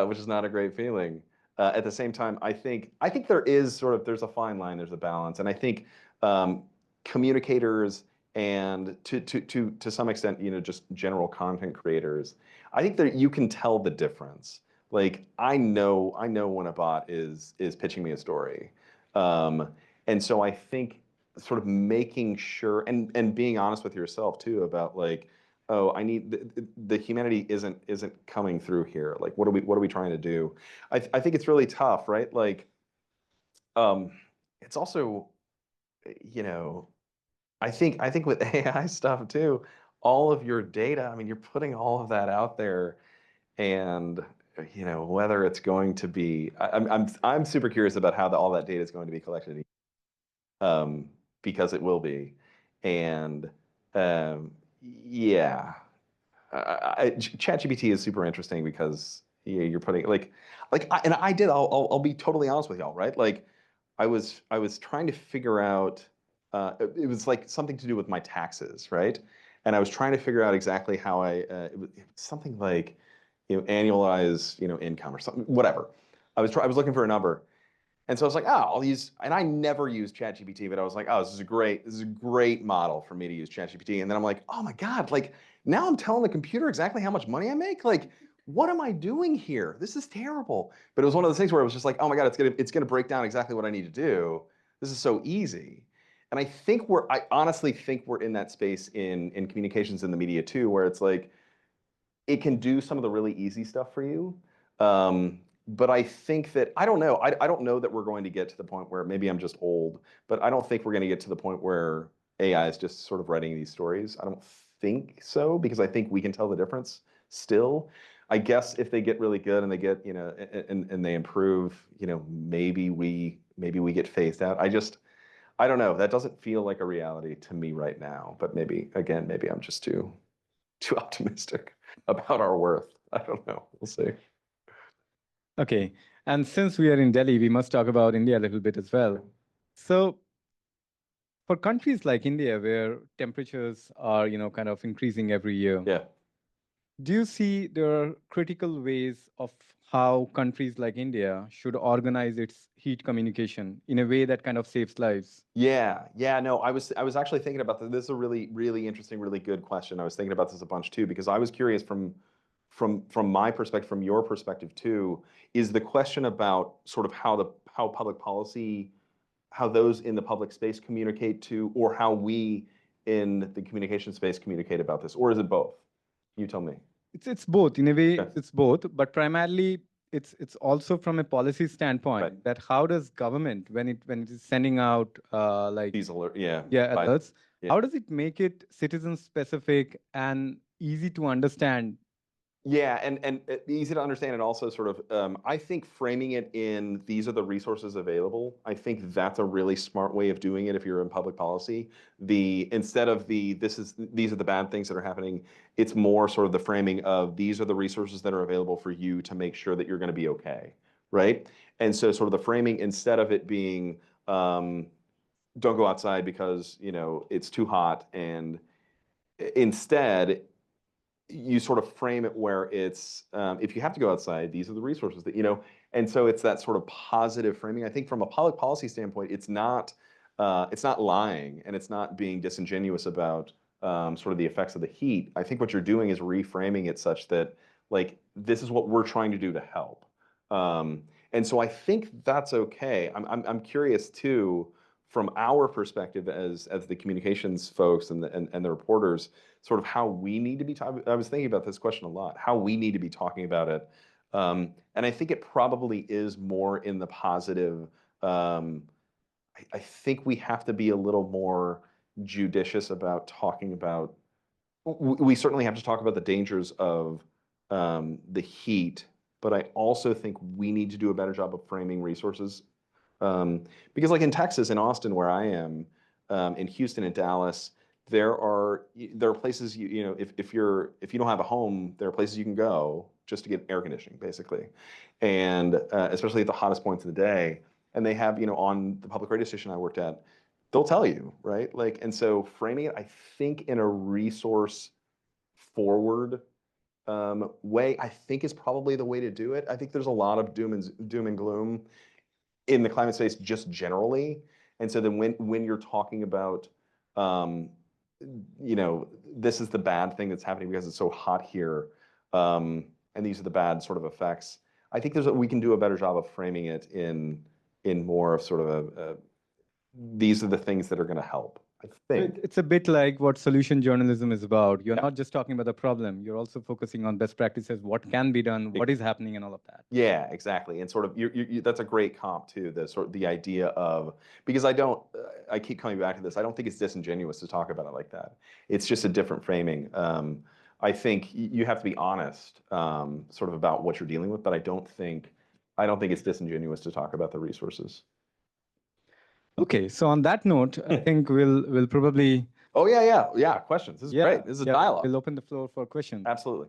which is not a great feeling. At the same time, I think there's a fine line, there's a balance, and I think um, communicators and to some extent, just general content creators, I think that you can tell the difference. Like I know when a bot is pitching me a story. Um, and so I think sort of making sure and being honest with yourself too about like, oh, I need the humanity isn't coming through here. Like what are we trying to do? I think it's really tough, right? Like um it's also, you know, I think with AI stuff too, all of your data, I mean, you're putting all of that out there, and whether it's going to be, I'm super curious about how all that data is going to be collected, um, because it will be, and yeah, ChatGPT is super interesting because you're putting and I did. I'll be totally honest with y'all, right? Like, I was trying to figure out. It was like something to do with my taxes, right? And I was trying to figure out exactly how it was something like, annualized, income or something, whatever. I was looking for a number, and so I was like, oh, I'll use, and I never use ChatGPT, but I was like, oh, this is a great model for me to use ChatGPT. And then I'm like, oh my God, like now I'm telling the computer exactly how much money I make. Like, what am I doing here? This is terrible. But it was one of those things where it was just like, oh my God, it's gonna break down exactly what I need to do. This is so easy. And I honestly think we're in that space in communications in the media too, where it's like, it can do some of the really easy stuff for you. But I think that I don't know. I don't know that we're going to get to the point where, maybe I'm just old, but I don't think we're going to get to the point where AI is just sort of writing these stories. I don't think so, because I think we can tell the difference still. I guess if they get really good and they get, and they improve, maybe we get phased out. I don't know. That doesn't feel like a reality to me right now. But maybe, again, maybe I'm just too optimistic about our worth. I don't know. We'll see. Okay. And since we are in Delhi, we must talk about India a little bit as well. So for countries like India, where temperatures are, kind of increasing every year, Yeah. do you see there are critical ways of how countries like India should organize its heat communication in a way that kind of saves lives? Yeah. Yeah. No, I was actually thinking about this. This is a really, really interesting, really good question. I was thinking about this a bunch too, because I was curious from my perspective, from your perspective too, is the question about sort of how public policy, how those in the public space communicate to, or how we in the communication space communicate about this, or is it both? You tell me. It's both. In a way, Okay. it's both, but primarily it's also from a policy Right. standpoint, that how does government, when it is sending out These alert. Yeah. yeah, By. alerts, Yeah. how does it make it citizen specific and easy to understand? Yeah, and easy to understand, and also sort of, I think framing it in, these are the resources available. I think that's a really smart way of doing it if you're in public policy. Instead of these are the bad things that are happening, it's more sort of the framing of, these are the resources that are available for you to make sure that you're going to be okay, right? And so sort of the framing, instead of it being, don't go outside because it's too hot, and instead you sort of frame it where it's, if you have to go outside, these are the resources and so it's that sort of positive framing. I think from a public policy standpoint, it's not lying, and it's not being disingenuous about, sort of the effects of the heat. I think what you're doing is reframing it such that, like, this is what we're trying to do to help. And so I think that's okay. I'm curious too, from our perspective as the communications folks and the reporters, sort of how we need to be talking. I was thinking about this question a lot, how we need to be talking about it. And I think it probably is more in the positive. Um, I think we have to be a little more judicious about talking about, we certainly have to talk about the dangers of, the heat, but I also think we need to do a better job of framing resources, because like in Texas, in Austin, where I am, in Houston and Dallas, there are places, if you don't have a home, there are places you can go just to get air conditioning, basically, and especially at the hottest points of the day. And they have, on the public radio station I worked at, they'll tell you, right? Like, and so framing it, I think, in a resource forward, way, I think, is probably the way to do it. I think there's a lot of doom and gloom in the climate space just generally. And so then when you're talking about, um, this is the bad thing that's happening because it's so hot here, and these are the bad sort of effects. I think we can do a better job of framing it in more of sort of these are the things that are going to help. I think It's a bit like what solution journalism is about. You're Yeah. not just talking about the problem, you're also focusing on best practices, what can be done, what is happening, and all of that. Yeah, exactly. And sort of that's a great comp too, the idea of, because I keep coming back to this. I don't think it's disingenuous to talk about it like that. It's just a different framing. I think you have to be honest, sort of about what you're dealing with, but I don't think it's disingenuous to talk about the resources. Okay, so on that note, I think we'll probably Oh yeah. Questions. This is great. This is a dialogue. We'll open the floor for questions. Absolutely.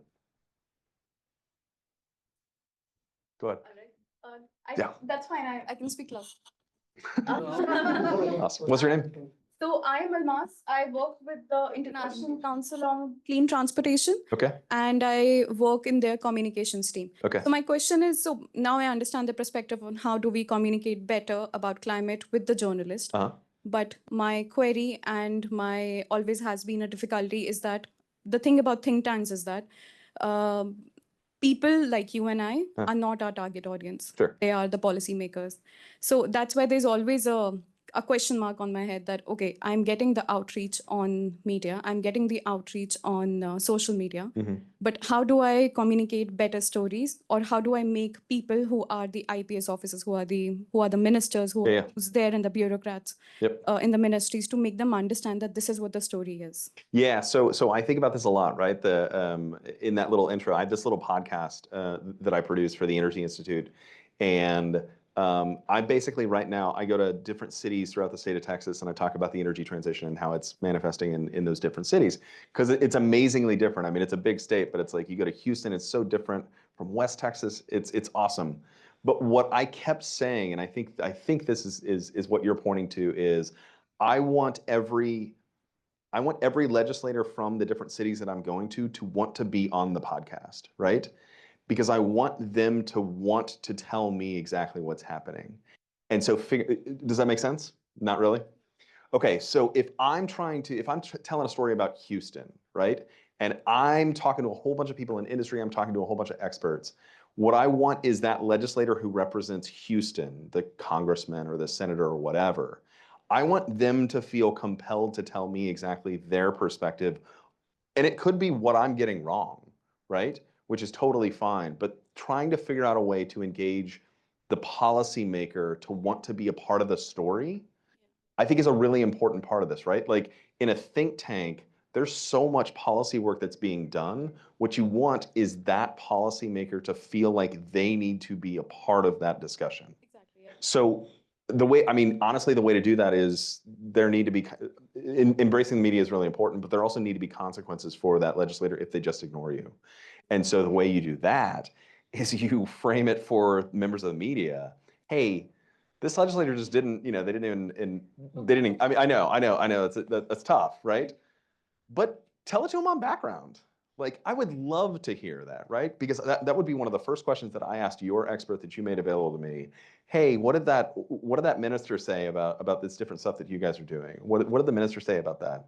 Go ahead. All right. Yeah. That's fine. I can speak loud. Awesome. What's your name? So I am Almas. I work with the International Council on Clean Transportation, Okay. and I work in their communications team. Okay. So my question is, so now I understand the perspective on how do we communicate better about climate with the journalist. Uh-huh. But my query and my always has been a difficulty is that the thing about think tanks is that people like you and I are not our target audience. Sure. They are the policymakers. So that's why there's always a question mark on my head that, okay, I'm getting the outreach on media, I'm getting the outreach on social media, but how do I communicate better stories, or how do I make people who are the IPS officers, who are the ministers, who's there, and the bureaucrats in the ministries, to make them understand that this is what the story is? Yeah, so I think about this a lot, right? In that little intro, I have this little podcast that I produce for the Energy Institute, and I basically right now I go to different cities throughout the state of Texas, and I talk about the energy transition and how it's manifesting in those different cities, because it's amazingly different. I mean, it's a big state, but it's like you go to Houston, it's so different from West Texas. It's awesome. But what I kept saying, and I think this is what you're pointing to, is I want every legislator from the different cities that I'm going to want to be on the podcast, right? Because I want them to want to tell me exactly what's happening. And so does that make sense? Not really? Okay, so if I'm telling a story about Houston, right? And I'm talking to a whole bunch of people in industry, I'm talking to a whole bunch of experts. What I want is that legislator who represents Houston, the congressman or the senator or whatever, I want them to feel compelled to tell me exactly their perspective. And it could be what I'm getting wrong, right? Which is totally fine. But trying to figure out a way to engage the policymaker to want to be a part of the story, I think is a really important part of this, right? Like in a think tank, there's so much policy work that's being done. What you want is that policymaker to feel like they need to be a part of that discussion. Exactly. Yeah. So honestly, the way to do that is there need to be, embracing the media is really important, but there also need to be consequences for that legislator if they just ignore you. And so the way you do that is you frame it for members of the media. Hey, this legislator just didn't, I mean, I know, that's tough, right? But tell it to them on background. Like, I would love to hear that, right? Because that would be one of the first questions that I asked your expert that you made available to me. Hey, what did that minister say about this different stuff that you guys are doing? What did the minister say about that?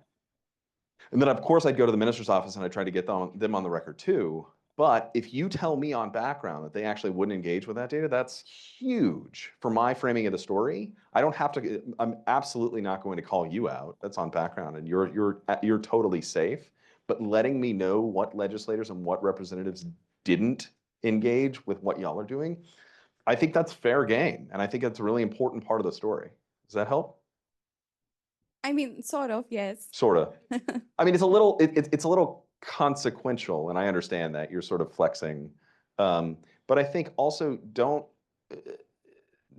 And then, of course, I'd go to the minister's office and I'd try to get them on the record too. But if you tell me on background that they actually wouldn't engage with that data, that's huge for my framing of the story. I'm absolutely not going to call you out. That's on background, and you're totally safe. But letting me know what legislators and what representatives didn't engage with what y'all are doing, I think that's fair game. And I think that's a really important part of the story. Does that help? I mean, sort of, yes. Sort of. I mean, it's a little consequential, and I understand that you're sort of flexing. But I think also don't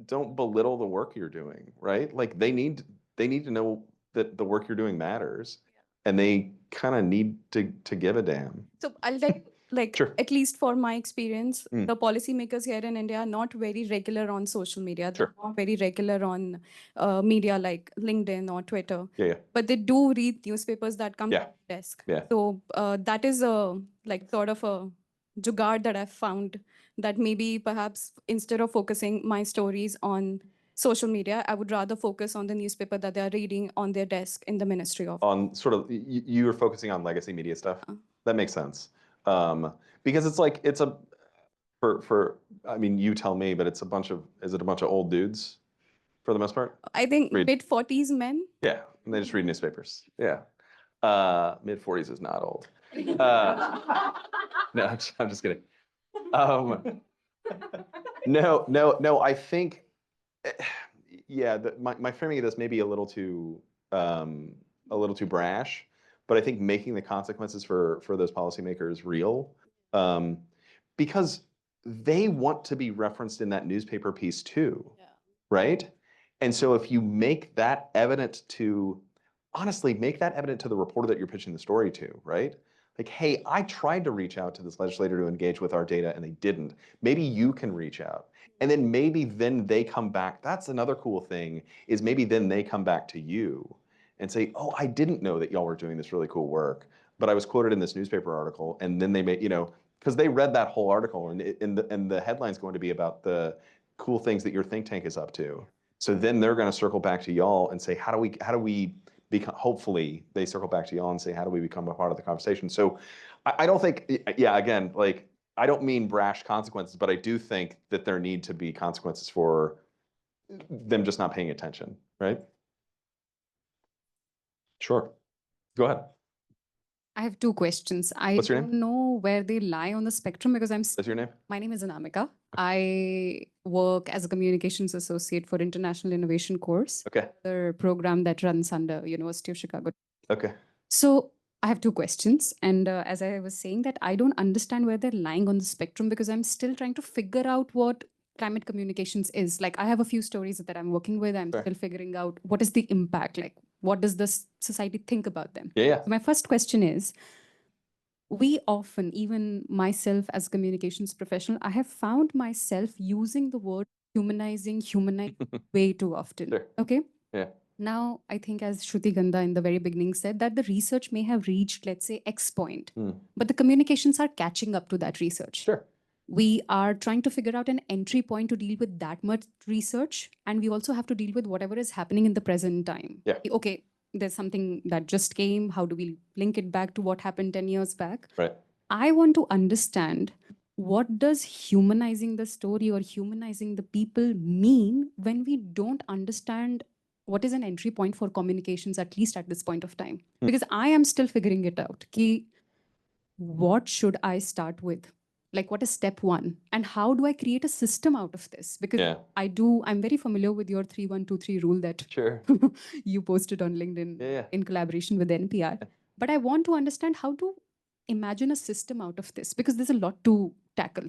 belittle the work you're doing, right? Like they need to know that the work you're doing matters, and they kind of need to give a damn. So I'll tell you, like, Sure. at least for my experience, the policymakers here in India are not very regular on social media. Sure. They're not very regular on media like LinkedIn or Twitter. Yeah. But they do read newspapers that come Yeah. to the desk. Yeah. So that is sort of a jugaad that I've found, that maybe perhaps instead of focusing my stories on social media. I would rather focus on the newspaper that they are reading on their desk in the Ministry of. On sort of, you're focusing on legacy media stuff. Yeah. That makes sense. Because it's like, it's a, I mean, you tell me, but it's a bunch of, is it a bunch of old dudes for the most part? I think Read. mid-40s men. Yeah, and they just read newspapers. Yeah. Mid-40s is not old. No, I'm just kidding. No, I think, yeah, my framing of this may be a little too brash, but I think making the consequences for those policymakers real, because they want to be referenced in that newspaper piece too, right? And so if you make that evident to, honestly, make that evident to the reporter that you're pitching the story to, right? Like, hey, I tried to reach out to this legislator to engage with our data and they didn't. Maybe you can reach out. And then maybe then they come back. That's another cool thing, is maybe then they come back to you and say, oh, I didn't know that y'all were doing this really cool work, but I was quoted in this newspaper article. And then they may, because they read that whole article and the headline's going to be about the cool things that your think tank is up to. So then they're going to circle back to y'all and say, how do we become, hopefully they circle back to y'all and say, how do we become a part of the conversation? So I don't think, yeah, again, like, I don't mean brash consequences, but I do think that there need to be consequences for them just not paying attention, right? Sure. Go ahead. I have two questions. I What's your don't name? know where they lie on the spectrum because What's your name? my name is Anamika. I work as a communications associate for International Innovation Course, Okay. the program that runs under University of Chicago. Okay. So I have two questions. And as I was saying that I don't understand where they're lying on the spectrum because I'm still trying to figure out what climate communications is. Like, I have a few stories that I'm working with. I'm Sure. still figuring out what is the impact, like what does this society think about them? Yeah. So my first question is, we often, even myself as a communications professional, I have found myself using the word humanizing way too often. Sure. Okay. Yeah. Now, I think as Shruti Ganda in the very beginning said, that the research may have reached, let's say, X point, but the communications are catching up to that research. Sure. We are trying to figure out an entry point to deal with that much research. And we also have to deal with whatever is happening in the present time. Yeah. Okay, there's something that just came. How do we link it back to what happened 10 years back? Right. I want to understand, what does humanizing the story or humanizing the people mean when we don't understand what is an entry point for communications, at least at this point of time? Because I am still figuring it out. What should I start with? Like, what is step one? And how do I create a system out of this? Because I'm very familiar with your 3123 rule that Sure. you posted on LinkedIn in collaboration with NPR. But I want to understand how to imagine a system out of this, because there's a lot to tackle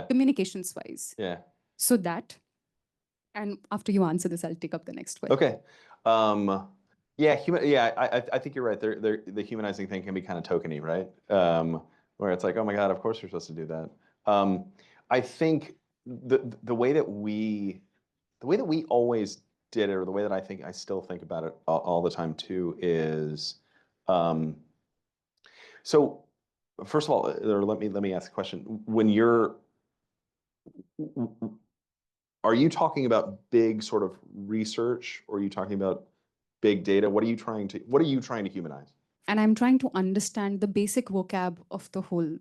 communications wise. Yeah. So that, and after you answer this, I'll take up the next question. Okay. I think you're right. The humanizing thing can be kind of tokeny, right? Where it's like, oh my God, of course you're supposed to do that. I think the way that we always did it, or the way that I think I still think about it all the time too, is so first of all, or let me ask a question. When are you talking about big sort of research, or are you talking about big data? What are you trying to humanize? And I'm trying to understand the basic vocab of the whole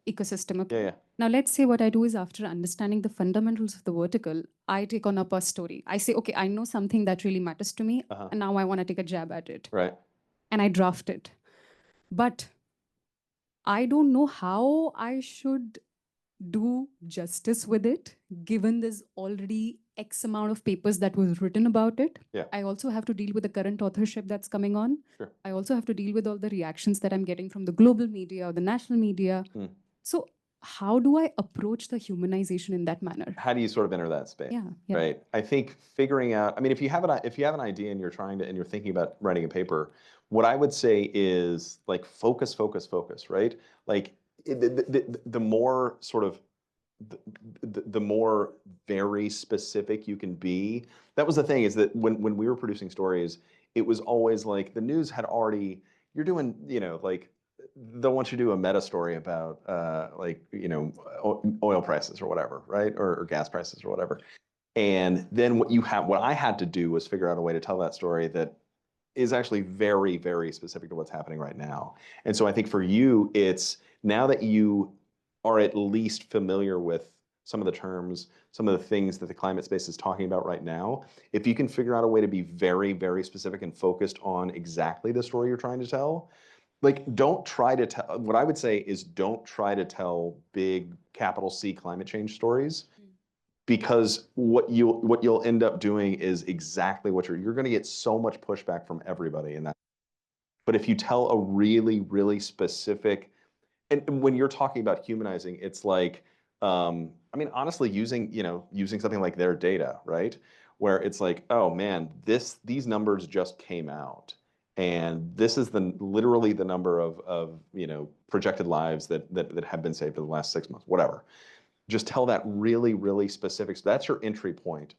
ecosystem. Okay? Yeah. Now, let's say what I do is, after understanding the fundamentals of the vertical, I take on up a story. I say, okay, I know something that really matters to me, and now I want to take a jab at it. Right. And I draft it. But I don't know how I should do justice with it, given there's already X amount of papers that was written about it. Yeah. I also have to deal with the current authorship that's coming on. Sure. I also have to deal with all the reactions that I'm getting from the global media or the national media. So how do I approach the humanization in that manner? How do you sort of enter that space? Yeah. Right. I think figuring out, I mean, if you have an idea and you're thinking about writing a paper, what I would say is, like, focus, right? Like, the more sort of the more very specific you can be. That was the thing, is that when we were producing stories, it was always like the news had already, you're doing, like, they'll want you to do a meta story about like, oil prices or whatever, right? Or gas prices or whatever. And then what I had to do was figure out a way to tell that story that is actually very, very specific to what's happening right now. And so I think for you, it's now that you are at least familiar with some of the terms, some of the things that the climate space is talking about right now, if you can figure out a way to be very, very specific and focused on exactly the story you're trying to tell, like, don't try to tell, what I would say is don't try to tell big capital C climate change stories, because what you'll end up doing is exactly what you're going to get so much pushback from everybody in that. But if you tell a really, really specific, and when you're talking about humanizing, it's like, I mean, honestly, using something like their data, right? Where it's like, oh man, these numbers just came out, and this is literally the number of projected lives that have been saved in the last 6 months, whatever. Just tell that really, really specific. So that's your entry point.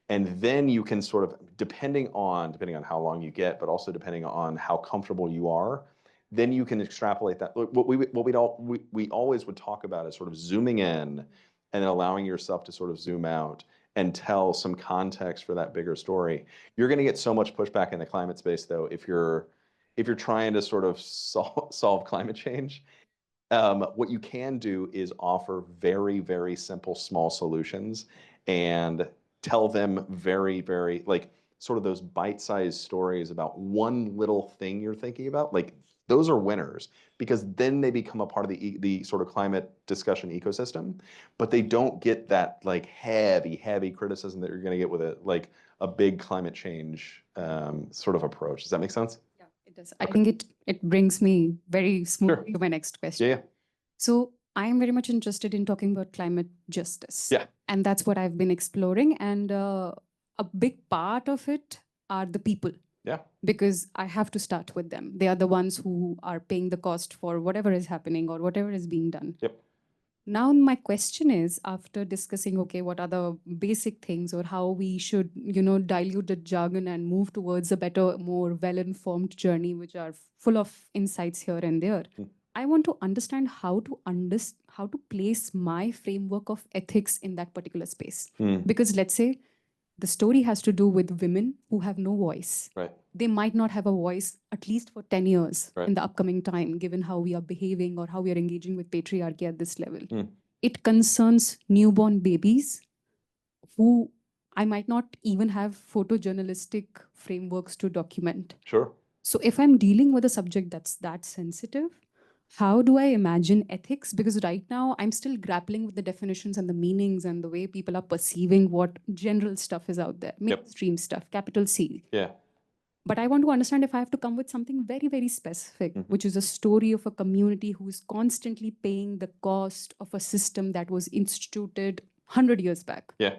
And then you can sort of, depending on how long you get, but also depending on how comfortable you are, then you can extrapolate that. We always would talk about is sort of zooming in and then allowing yourself to sort of zoom out and tell some context for that bigger story. You're going to get so much pushback in the climate space, though, if you're trying to sort of solve climate change. What you can do is offer very, very simple, small solutions and tell them very, very, like, sort of those bite-sized stories about one little thing you're thinking about. Like, those are winners, because then they become a part of the sort of climate discussion ecosystem, but they don't get that like heavy, heavy criticism that you're going to get with a big climate change sort of approach. Does that make sense? Yeah, it does. I think it brings me very smoothly to my next question. Yeah. So I am very much interested in talking about climate justice. Yeah. And that's what I've been exploring. And a big part of it are the people. Yeah. Because I have to start with them. They are the ones who are paying the cost for whatever is happening or whatever is being done. Yep. Now, my question is, after discussing, okay, what are the basic things or how we should, dilute the jargon and move towards a better, more well-informed journey, which are full of insights here and there. I want to understand how to place my framework of ethics in that particular space. Because let's say the story has to do with women who have no voice. Right. They might not have a voice at least for 10 years Right. in the upcoming time, given how we are behaving or how we are engaging with patriarchy at this level. It concerns newborn babies who I might not even have photojournalistic frameworks to document. Sure. So if I'm dealing with a subject that's that sensitive, how do I imagine ethics? Because right now I'm still grappling with the definitions and the meanings and the way people are perceiving what general stuff is out there, mainstream stuff, capital C. Yeah. But I want to understand if I have to come with something very, very specific, which is a story of a community who is constantly paying the cost of a system that was instituted 100 years back. Yeah.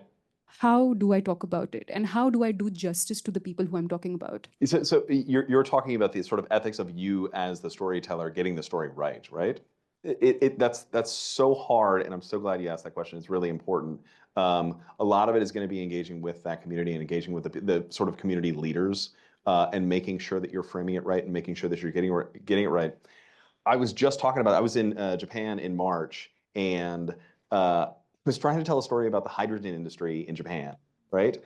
How do I talk about it? And how do I do justice to the people who I'm talking about? So you're talking about the sort of ethics of you as the storyteller getting the story right, right? That's so hard, and I'm so glad you asked that question. It's really important. A lot of it is going to be engaging with that community and engaging with the sort of community leaders, and making sure that you're framing it right and making sure that you're getting it right. I was just talking about, I was in Japan in March, and was trying to tell a story about the hydrogen industry in Japan, right?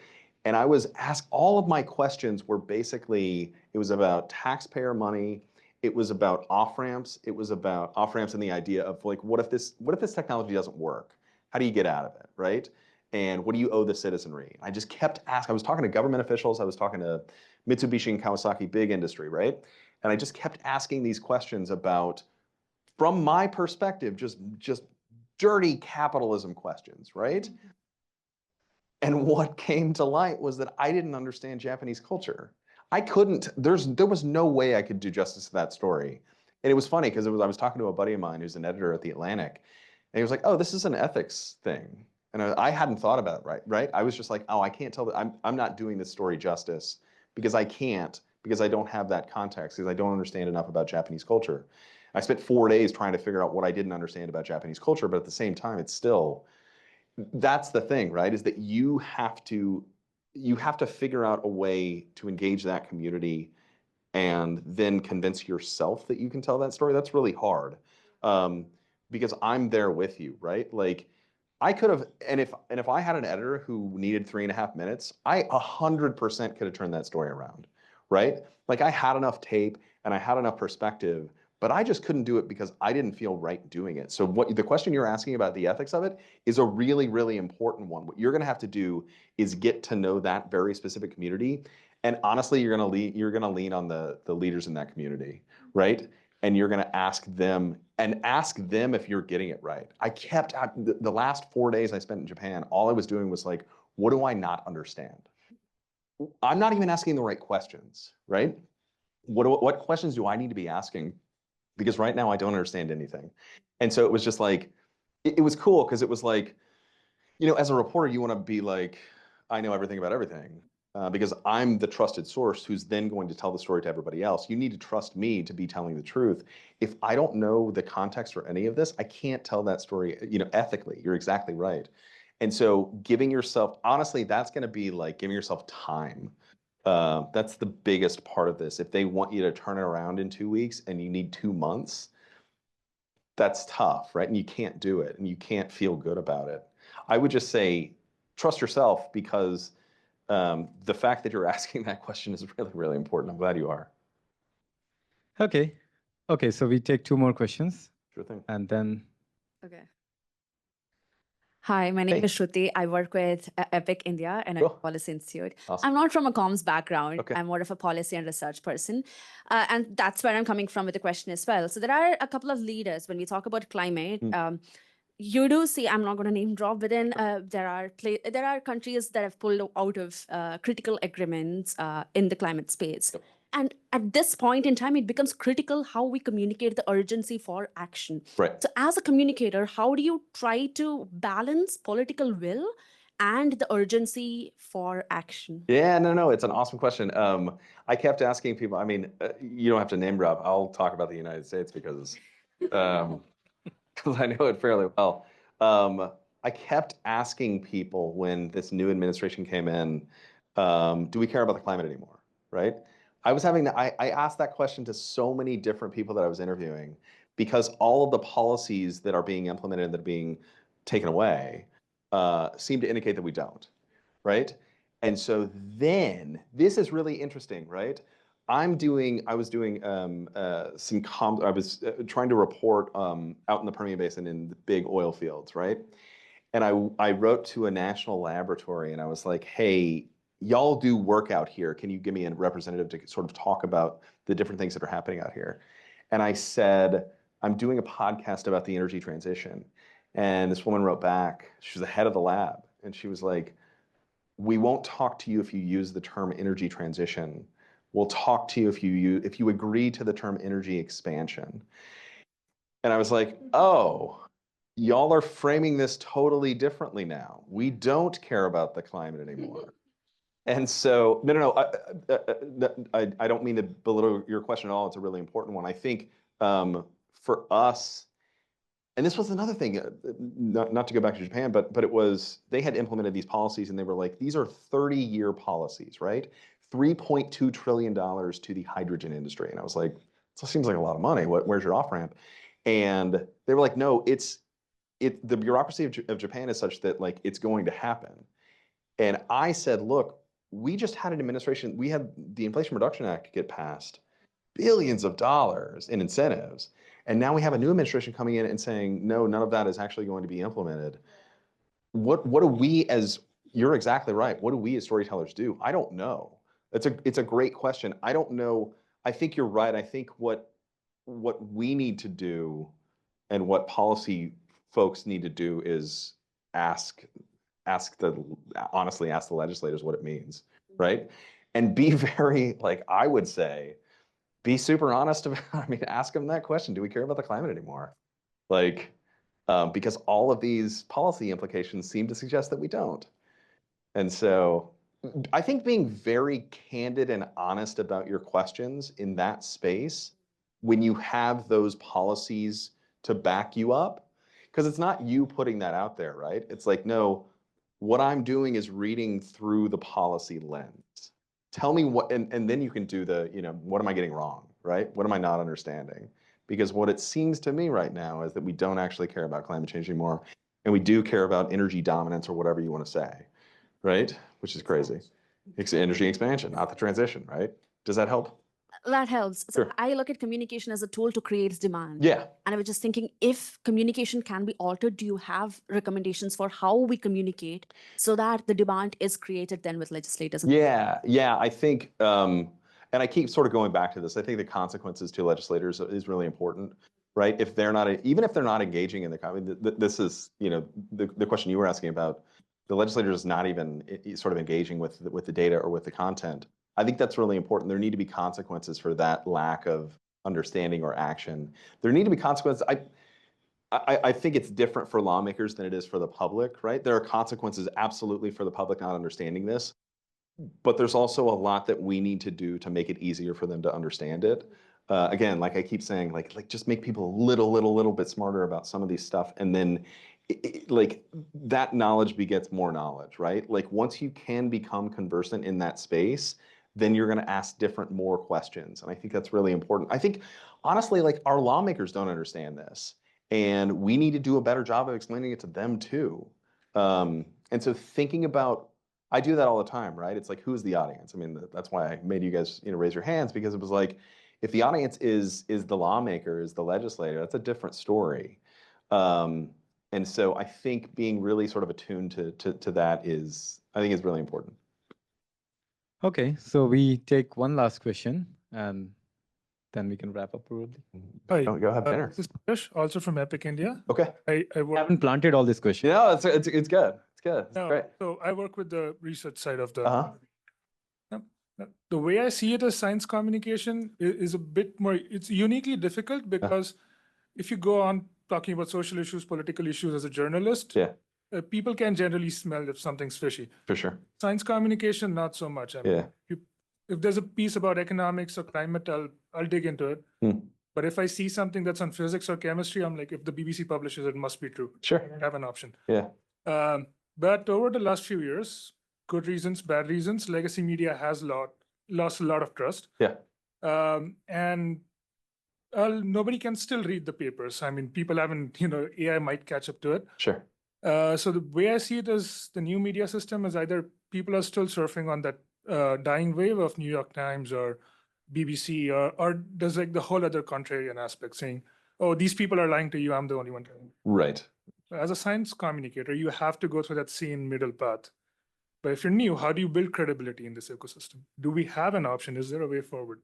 And I was asked, all of my questions were basically, it was about taxpayer money, it was about off-ramps, it was about off-ramps and the idea of like, what if this technology doesn't work? How do you get out of it, right? And what do you owe the citizenry? I just kept asking, I was talking to government officials, I was talking to Mitsubishi and Kawasaki, big industry, right? And I just kept asking these questions about, from my perspective, just dirty capitalism questions, right? And what came to light was that I didn't understand Japanese culture. I couldn't, there was no way I could do justice to that story. And it was funny because I was talking to a buddy of mine who's an editor at The Atlantic, and he was like, oh, this is an ethics thing. And I hadn't thought about it, right? I was just like, oh, I can't tell, I'm not doing this story justice because I can't, because I don't have that context, because I don't understand enough about Japanese culture. I spent 4 days trying to figure out what I didn't understand about Japanese culture, but at the same time, it's still, that's the thing, right? Is that you have to figure out a way to engage that community and then convince yourself that you can tell that story. That's really hard, because I'm there with you, right? Like, I could have, and if I had an editor who needed 3.5 minutes, I 100% could have turned that story around, right? Like I had enough tape and I had enough perspective, but I just couldn't do it because I didn't feel right doing it. So what the question you're asking about the ethics of it is a really, really important one. What you're going to have to do is get to know that very specific community, and honestly, you're going to lean on the leaders in that community, right? And you're going to ask them if you're getting it right. I kept the last 4 days I spent in Japan, all I was doing was like, what do I not understand? I'm not even asking the right questions, right? What questions do I need to be asking? Because right now I don't understand anything. And so it was just like, it was cool because it was like, as a reporter, you want to be like, I know everything about everything. Because I'm the trusted source who's then going to tell the story to everybody else. You need to trust me to be telling the truth. If I don't know the context for any of this, I can't tell that story, ethically. You're exactly right. And so giving yourself, honestly, that's going to be like giving yourself time. That's the biggest part of this. If they want you to turn it around in 2 weeks and you need 2 months, that's tough, right? And you can't do it and you can't feel good about it. I would just say, trust yourself, because the fact that you're asking that question is really, really important. I'm glad you are. Okay. Okay, so we take 2 more questions. Sure thing. And then. Okay. Hi, my name Hey. is Shruti. I work with Epic India and a Cool. policy institute. Awesome. I'm not from a comms background. Okay. I'm more of a policy and research person. And that's where I'm coming from with the question as well. So there are a couple of leaders when we talk about climate. You do see, I'm not going to name drop within, there are countries that have pulled out of critical agreements in the climate space. Yep. And at this point in time, it becomes critical how we communicate the urgency for action. Right. So as a communicator, how do you try to balance political will and the urgency for action? Yeah, no, it's an awesome question. I kept asking people, I mean, you don't have to name drop. I'll talk about the United States because I know it fairly well. I kept asking people when this new administration came in, do we care about the climate anymore, right? I asked that question to so many different people that I was interviewing, because all of the policies that are being implemented, that are being taken away, seem to indicate that we don't, right? And so then, this is really interesting, right? I was trying to report out in the Permian Basin in the big oil fields, right? And I wrote to a national laboratory and I was like, hey, y'all do work out here. Can you give me a representative to sort of talk about the different things that are happening out here? And I said, I'm doing a podcast about the energy transition. And this woman wrote back, she was the head of the lab, and she was like, we won't talk to you if you use the term energy transition. We'll talk to you if you agree to the term energy expansion. And I was like, oh, y'all are framing this totally differently now. We don't care about the climate anymore. And so, no, I don't mean to belittle your question at all. It's a really important one. I think for us, and this was another thing, not to go back to Japan, but they had implemented these policies and they were like, these are 30-year policies, right? $3.2 trillion to the hydrogen industry. And I was like, this seems like a lot of money. Where's your off-ramp? And they were like, no, the bureaucracy of Japan is such that like it's going to happen. And I said, look, we just had an administration, we had the Inflation Reduction Act get passed, billions of dollars in incentives. And now we have a new administration coming in and saying, no, none of that is actually going to be implemented. What do we you're exactly right. What do we as storytellers do? I don't know. It's a great question. I don't know. I think you're right. I think what we need to do and what policy folks need to do is honestly ask the legislators what it means, right? And be very, like, I would say, be super honest about, ask them that question. Do we care about the climate anymore? Like, because all of these policy implications seem to suggest that we don't. And so I think being very candid and honest about your questions in that space, when you have those policies to back you up, because it's not you putting that out there, right? It's like, no, what I'm doing is reading through the policy lens. Tell me what, and then you can do what am I getting wrong, right? What am I not understanding? Because what it seems to me right now is that we don't actually care about climate change anymore. and we do care about energy dominance or whatever you want to say, right? Which is crazy. It's energy expansion, not the transition, right? Does that help? That helps. So Sure. I look at communication as a tool to create demand. Yeah. And I was just thinking, if communication can be altered, do you have recommendations for how we communicate so that the demand is created then with legislators? Yeah. I think, and I keep sort of going back to this. I think the consequences to legislators is really important, right? If they're not, even if they're not engaging in this is, the question you were asking about. The legislator is not even sort of engaging with the data or with the content. I think that's really important. There need to be consequences for that lack of understanding or action. There need to be consequences. I think it's different for lawmakers than it is for the public, right? There are consequences absolutely for the public not understanding this, but there's also a lot that we need to do to make it easier for them to understand it. Again, like I keep saying, like just make people a little bit smarter about some of these stuff, and then like that knowledge begets more knowledge, right? Like once you can become conversant in that space, then you're going to ask more questions, and I think that's really important. I think honestly, like our lawmakers don't understand this, and we need to do a better job of explaining it to them too. And so thinking about, I do that all the time, right? It's like, who's the audience? I mean, that's why I made you guys, raise your hands, because it was like, if the audience is the lawmaker, is the legislator, that's a different story. And so I think being really sort of attuned to that I think is really important. Okay, so we take one last question and then we can wrap up probably. Hi, Go have dinner. this is Krish, also from Epic India. Okay. I I work, haven't planted all these questions. Yeah, it's good. It's good. It's no, great. so I work with the research side of the. Uh-huh. The way I see it as science communication is a bit more. It's uniquely difficult because if you go on talking about social issues, political issues as a journalist, Yeah, people can generally smell if something's fishy. for sure. Science communication, not so much. I mean, Yeah. if there's a piece about economics or climate, I'll dig into it. Hmm. But if I see something that's on physics or chemistry, I'm like, if the BBC publishes it, must be true. Sure. I have an option. Yeah. But over the last few years, good reasons, bad reasons, legacy media has lost a lot of trust. Yeah. And nobody can still read the papers. I mean, people haven't, AI might catch up to it. Sure. So the way I see it is the new media system is either people are still surfing on that dying wave of New York Times or BBC, or there's like the whole other contrarian aspect saying, oh, these people are lying to you, I'm the only one telling you. Right. As a science communicator, you have to go through that same middle path. But if you're new, how do you build credibility in this ecosystem? Do we have an option? Is there a way forward?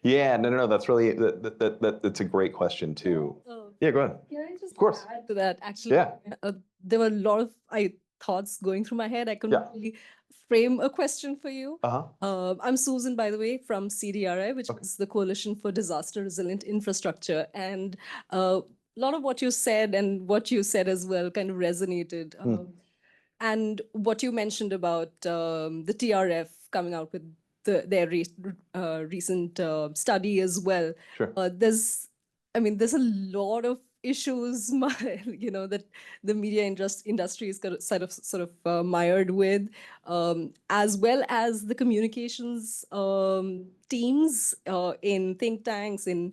Yeah. No. That's really that's a great question too. Yeah. Go ahead. Can I just Of course. add to that? Actually, Yeah. there were a lot of thoughts going through my head. I couldn't Yeah. really frame a question for you. Uh-huh. I'm Susan, by the way, from CDRI, which Okay. is the Coalition for Disaster Resilient Infrastructure. And a lot of what you said and what you said as well kind of resonated. And what you mentioned about the TRF coming out with their recent study as well. Sure. There's a lot of issues, that the media industry is sort of mired with, as well as the communications teams in think tanks, in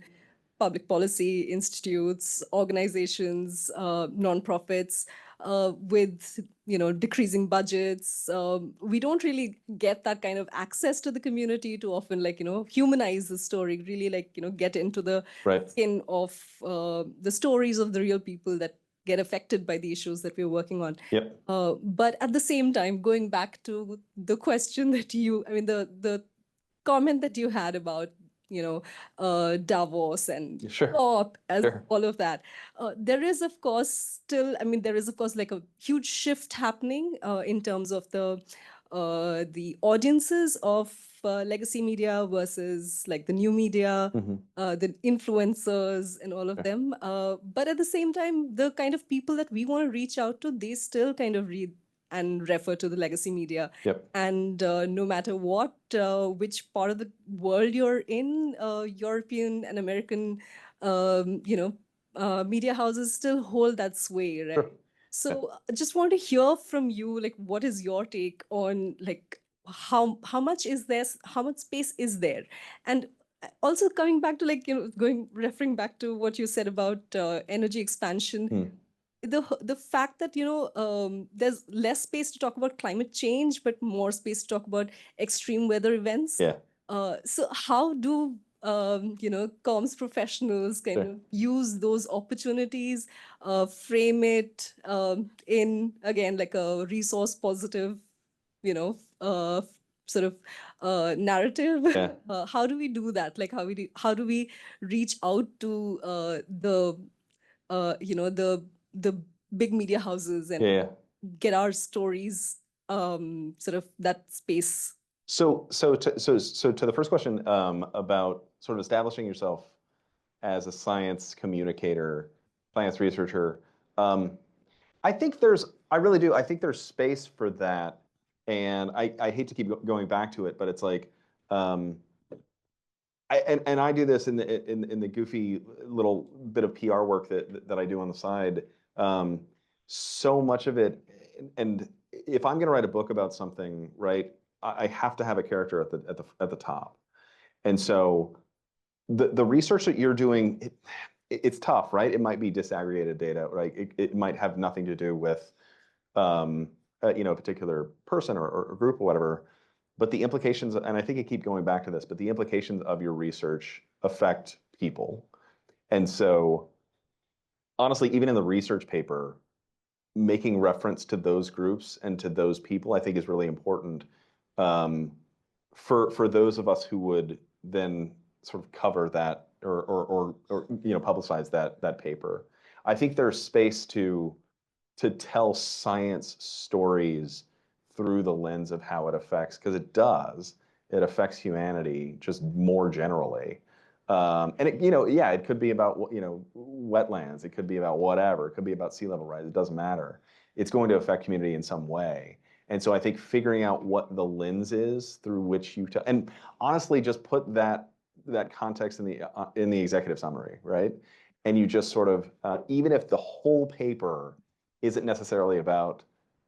public policy institutes, organizations, nonprofits, with decreasing budgets. We don't really get that kind of access to the community to often humanize the story, really get into the Right. skin of the stories of the real people that get affected by the issues that we're working on. Yep. But at the same time, going back to the question that the comment that you had about Davos and Sure. COP, as Sure. all of that. There is, of course, like a huge shift happening in terms of the audiences of legacy media versus like the new media, the influencers and all of them. But at the same time, the kind of people that we want to reach out to, they still kind of read and refer to the legacy media. Yep. And no matter what, which part of the world you're in, European and American, media houses still hold that sway, right? Sure. So I just want to hear from you, like, what is your take on like how much is there, how much space is there, and also coming back to referring back to what you said about energy expansion. the fact that there's less space to talk about climate change, but more space to talk about extreme weather events. Yeah. So how do comms professionals kind Sure. of use those opportunities, frame it in again like a resource positive, sort of narrative? Yeah. How do we do that? Like how do we reach out to the big media houses and Yeah. get our stories sort of that space? So to the first question about sort of establishing yourself as a science communicator, science researcher, I think I really do. I think there's space for that, and I hate to keep going back to it, but it's like, and I do this in the goofy little bit of PR work that I do on the side. So much of it, and if I'm going to write a book about something, right, I have to have a character at the top, and so the research that you're doing, it's tough, right? It might be disaggregated data, right? It might have nothing to do with a particular person or group or whatever. But the implications, and I think I keep going back to this, but the implications of your research affect people. And so, honestly, even in the research paper, making reference to those groups and to those people, I think is really important for those of us who would then sort of cover that or publicize that paper. I think there's space to tell science stories through the lens of how it affects, because it affects humanity just more generally. And it could be about wetlands, it could be about whatever, it could be about sea level rise, it doesn't matter. It's going to affect community in some way. And so I think figuring out what the lens is through which you and honestly just put that context in the executive summary, right? And you just sort of even if the whole paper isn't necessarily about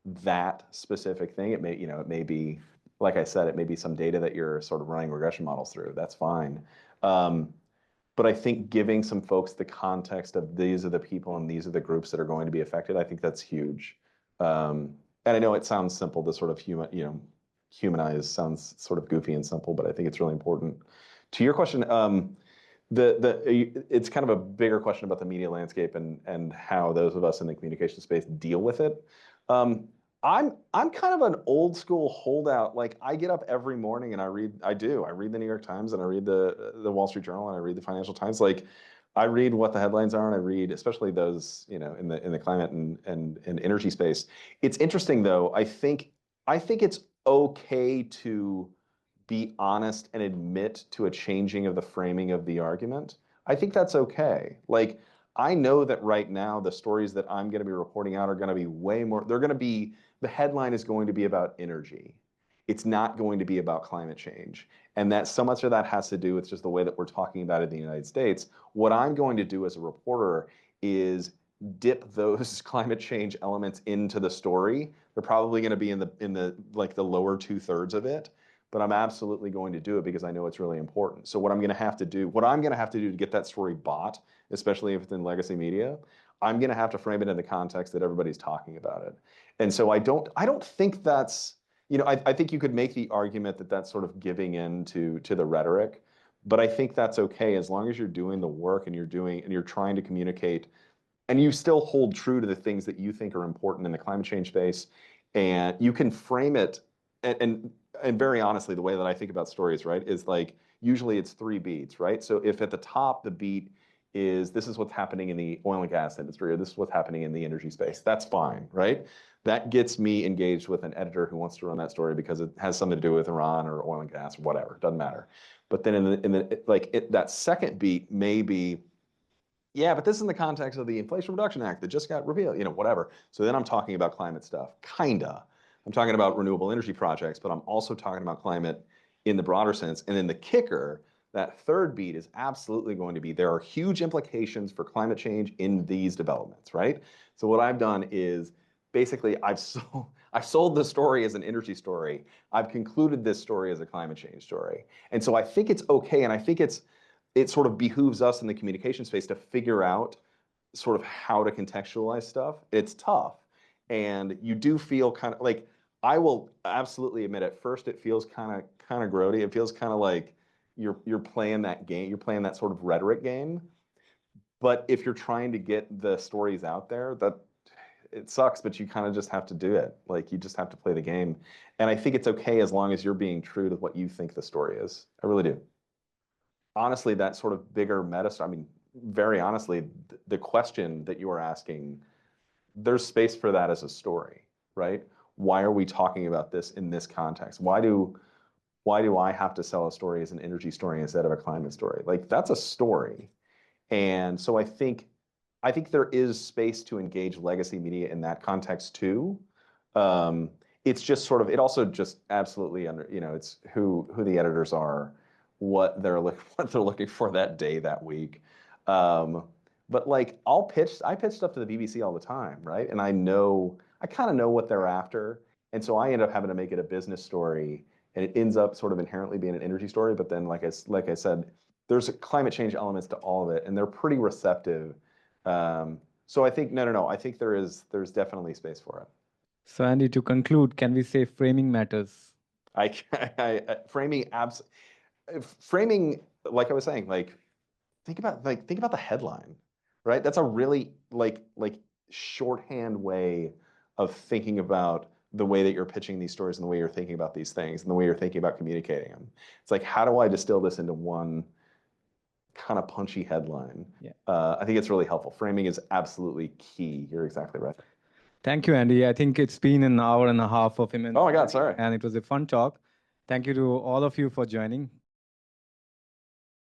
that specific thing. It may be, like I said, it may be some data that you're sort of running regression models through. That's fine. But I think giving some folks the context of these are the people and these are the groups that are going to be affected, I think that's huge. And I know it sounds simple to sort of humanize, sounds sort of goofy and simple, but I think it's really important. To your question, it's kind of a bigger question about the media landscape and how those of us in the communication space deal with it. I'm kind of an old school holdout. Like I get up every morning and I read the New York Times and I read the Wall Street Journal and I read the Financial Times. Like I read what the headlines are and I read especially those in the climate and energy space. It's interesting though. I think it's okay to be honest and admit to a changing of the framing of the argument. I think that's okay. Like, I know that right now the stories that I'm going to be reporting out are going to be way more, the headline is going to be about energy. It's not going to be about climate change. And that so much of that has to do with just the way that we're talking about it in the United States. What I'm going to do as a reporter is dip those climate change elements into the story. They're probably going to be in the like the lower 2/3 of it, but I'm absolutely going to do it because I know it's really important. So what I'm going to have to do to get that story bought, especially if it's in legacy media, I'm going to have to frame it in the context that everybody's talking about it. And so I don't think that's, I think you could make the argument that that's sort of giving in to the rhetoric, but I think that's okay as long as you're doing the work and you're trying to communicate and you still hold true to the things that you think are important in the climate change space, and you can frame it. And very honestly, the way that I think about stories, right, is like usually it's 3 beats, right? So if at the top the beat is this is what's happening in the oil and gas industry, or this is what's happening in the energy space, that's fine, right? That gets me engaged with an editor who wants to run that story because it has something to do with Iran or oil and gas or whatever, doesn't matter. But then that second beat may be, yeah, but this is in the context of the Inflation Reduction Act that just got repealed, whatever. So then I'm talking about climate stuff, kinda. I'm talking about renewable energy projects, but I'm also talking about climate in the broader sense. And then the kicker, that third beat is absolutely going to be, there are huge implications for climate change in these developments, right? So what I've done is basically I've sold the story as an energy story. I've concluded this story as a climate change story. And so I think it's okay, and I think it sort of behooves us in the communication space to figure out sort of how to contextualize stuff. It's tough. And you do feel kind of like, I will absolutely admit at first it feels kind of grody. It feels kind of like you're playing that game, you're playing that sort of rhetoric game. But if you're trying to get the stories out there, that it sucks, but you kind of just have to do it. Like, you just have to play the game. And I think it's okay as long as you're being true to what you think the story is. I really do. Honestly, that sort of bigger meta, I mean, very honestly, the question that you are asking, there's space for that as a story, right? Why are we talking about this in this context? Why do I have to sell a story as an energy story instead of a climate story? Like, that's a story. And so I think there is space to engage legacy media in that context too. It's just sort of, it also just absolutely it's who the editors are, what they're looking for that day, that week. But like, I pitch stuff to the BBC all the time, right? And I kind of know what they're after. And so I end up having to make it a business story, and it ends up sort of inherently being an energy story. But then, like I said, there's climate change elements to all of it, and they're pretty receptive. So I think, no, I think there's definitely space for it. So Andy, to conclude, can we say framing matters? Framing, like I was saying, like think about the headline, right? That's a really like shorthand way of thinking about the way that you're pitching these stories and the way you're thinking about these things and the way you're thinking about communicating them. It's like, how do I distill this into one kind of punchy headline? Yeah. I think it's really helpful. Framing is absolutely key. You're exactly right. Thank you, Andy. I think it's been an hour and a half of immense. Oh my God, sorry. And it was a fun talk. Thank you to all of you for joining.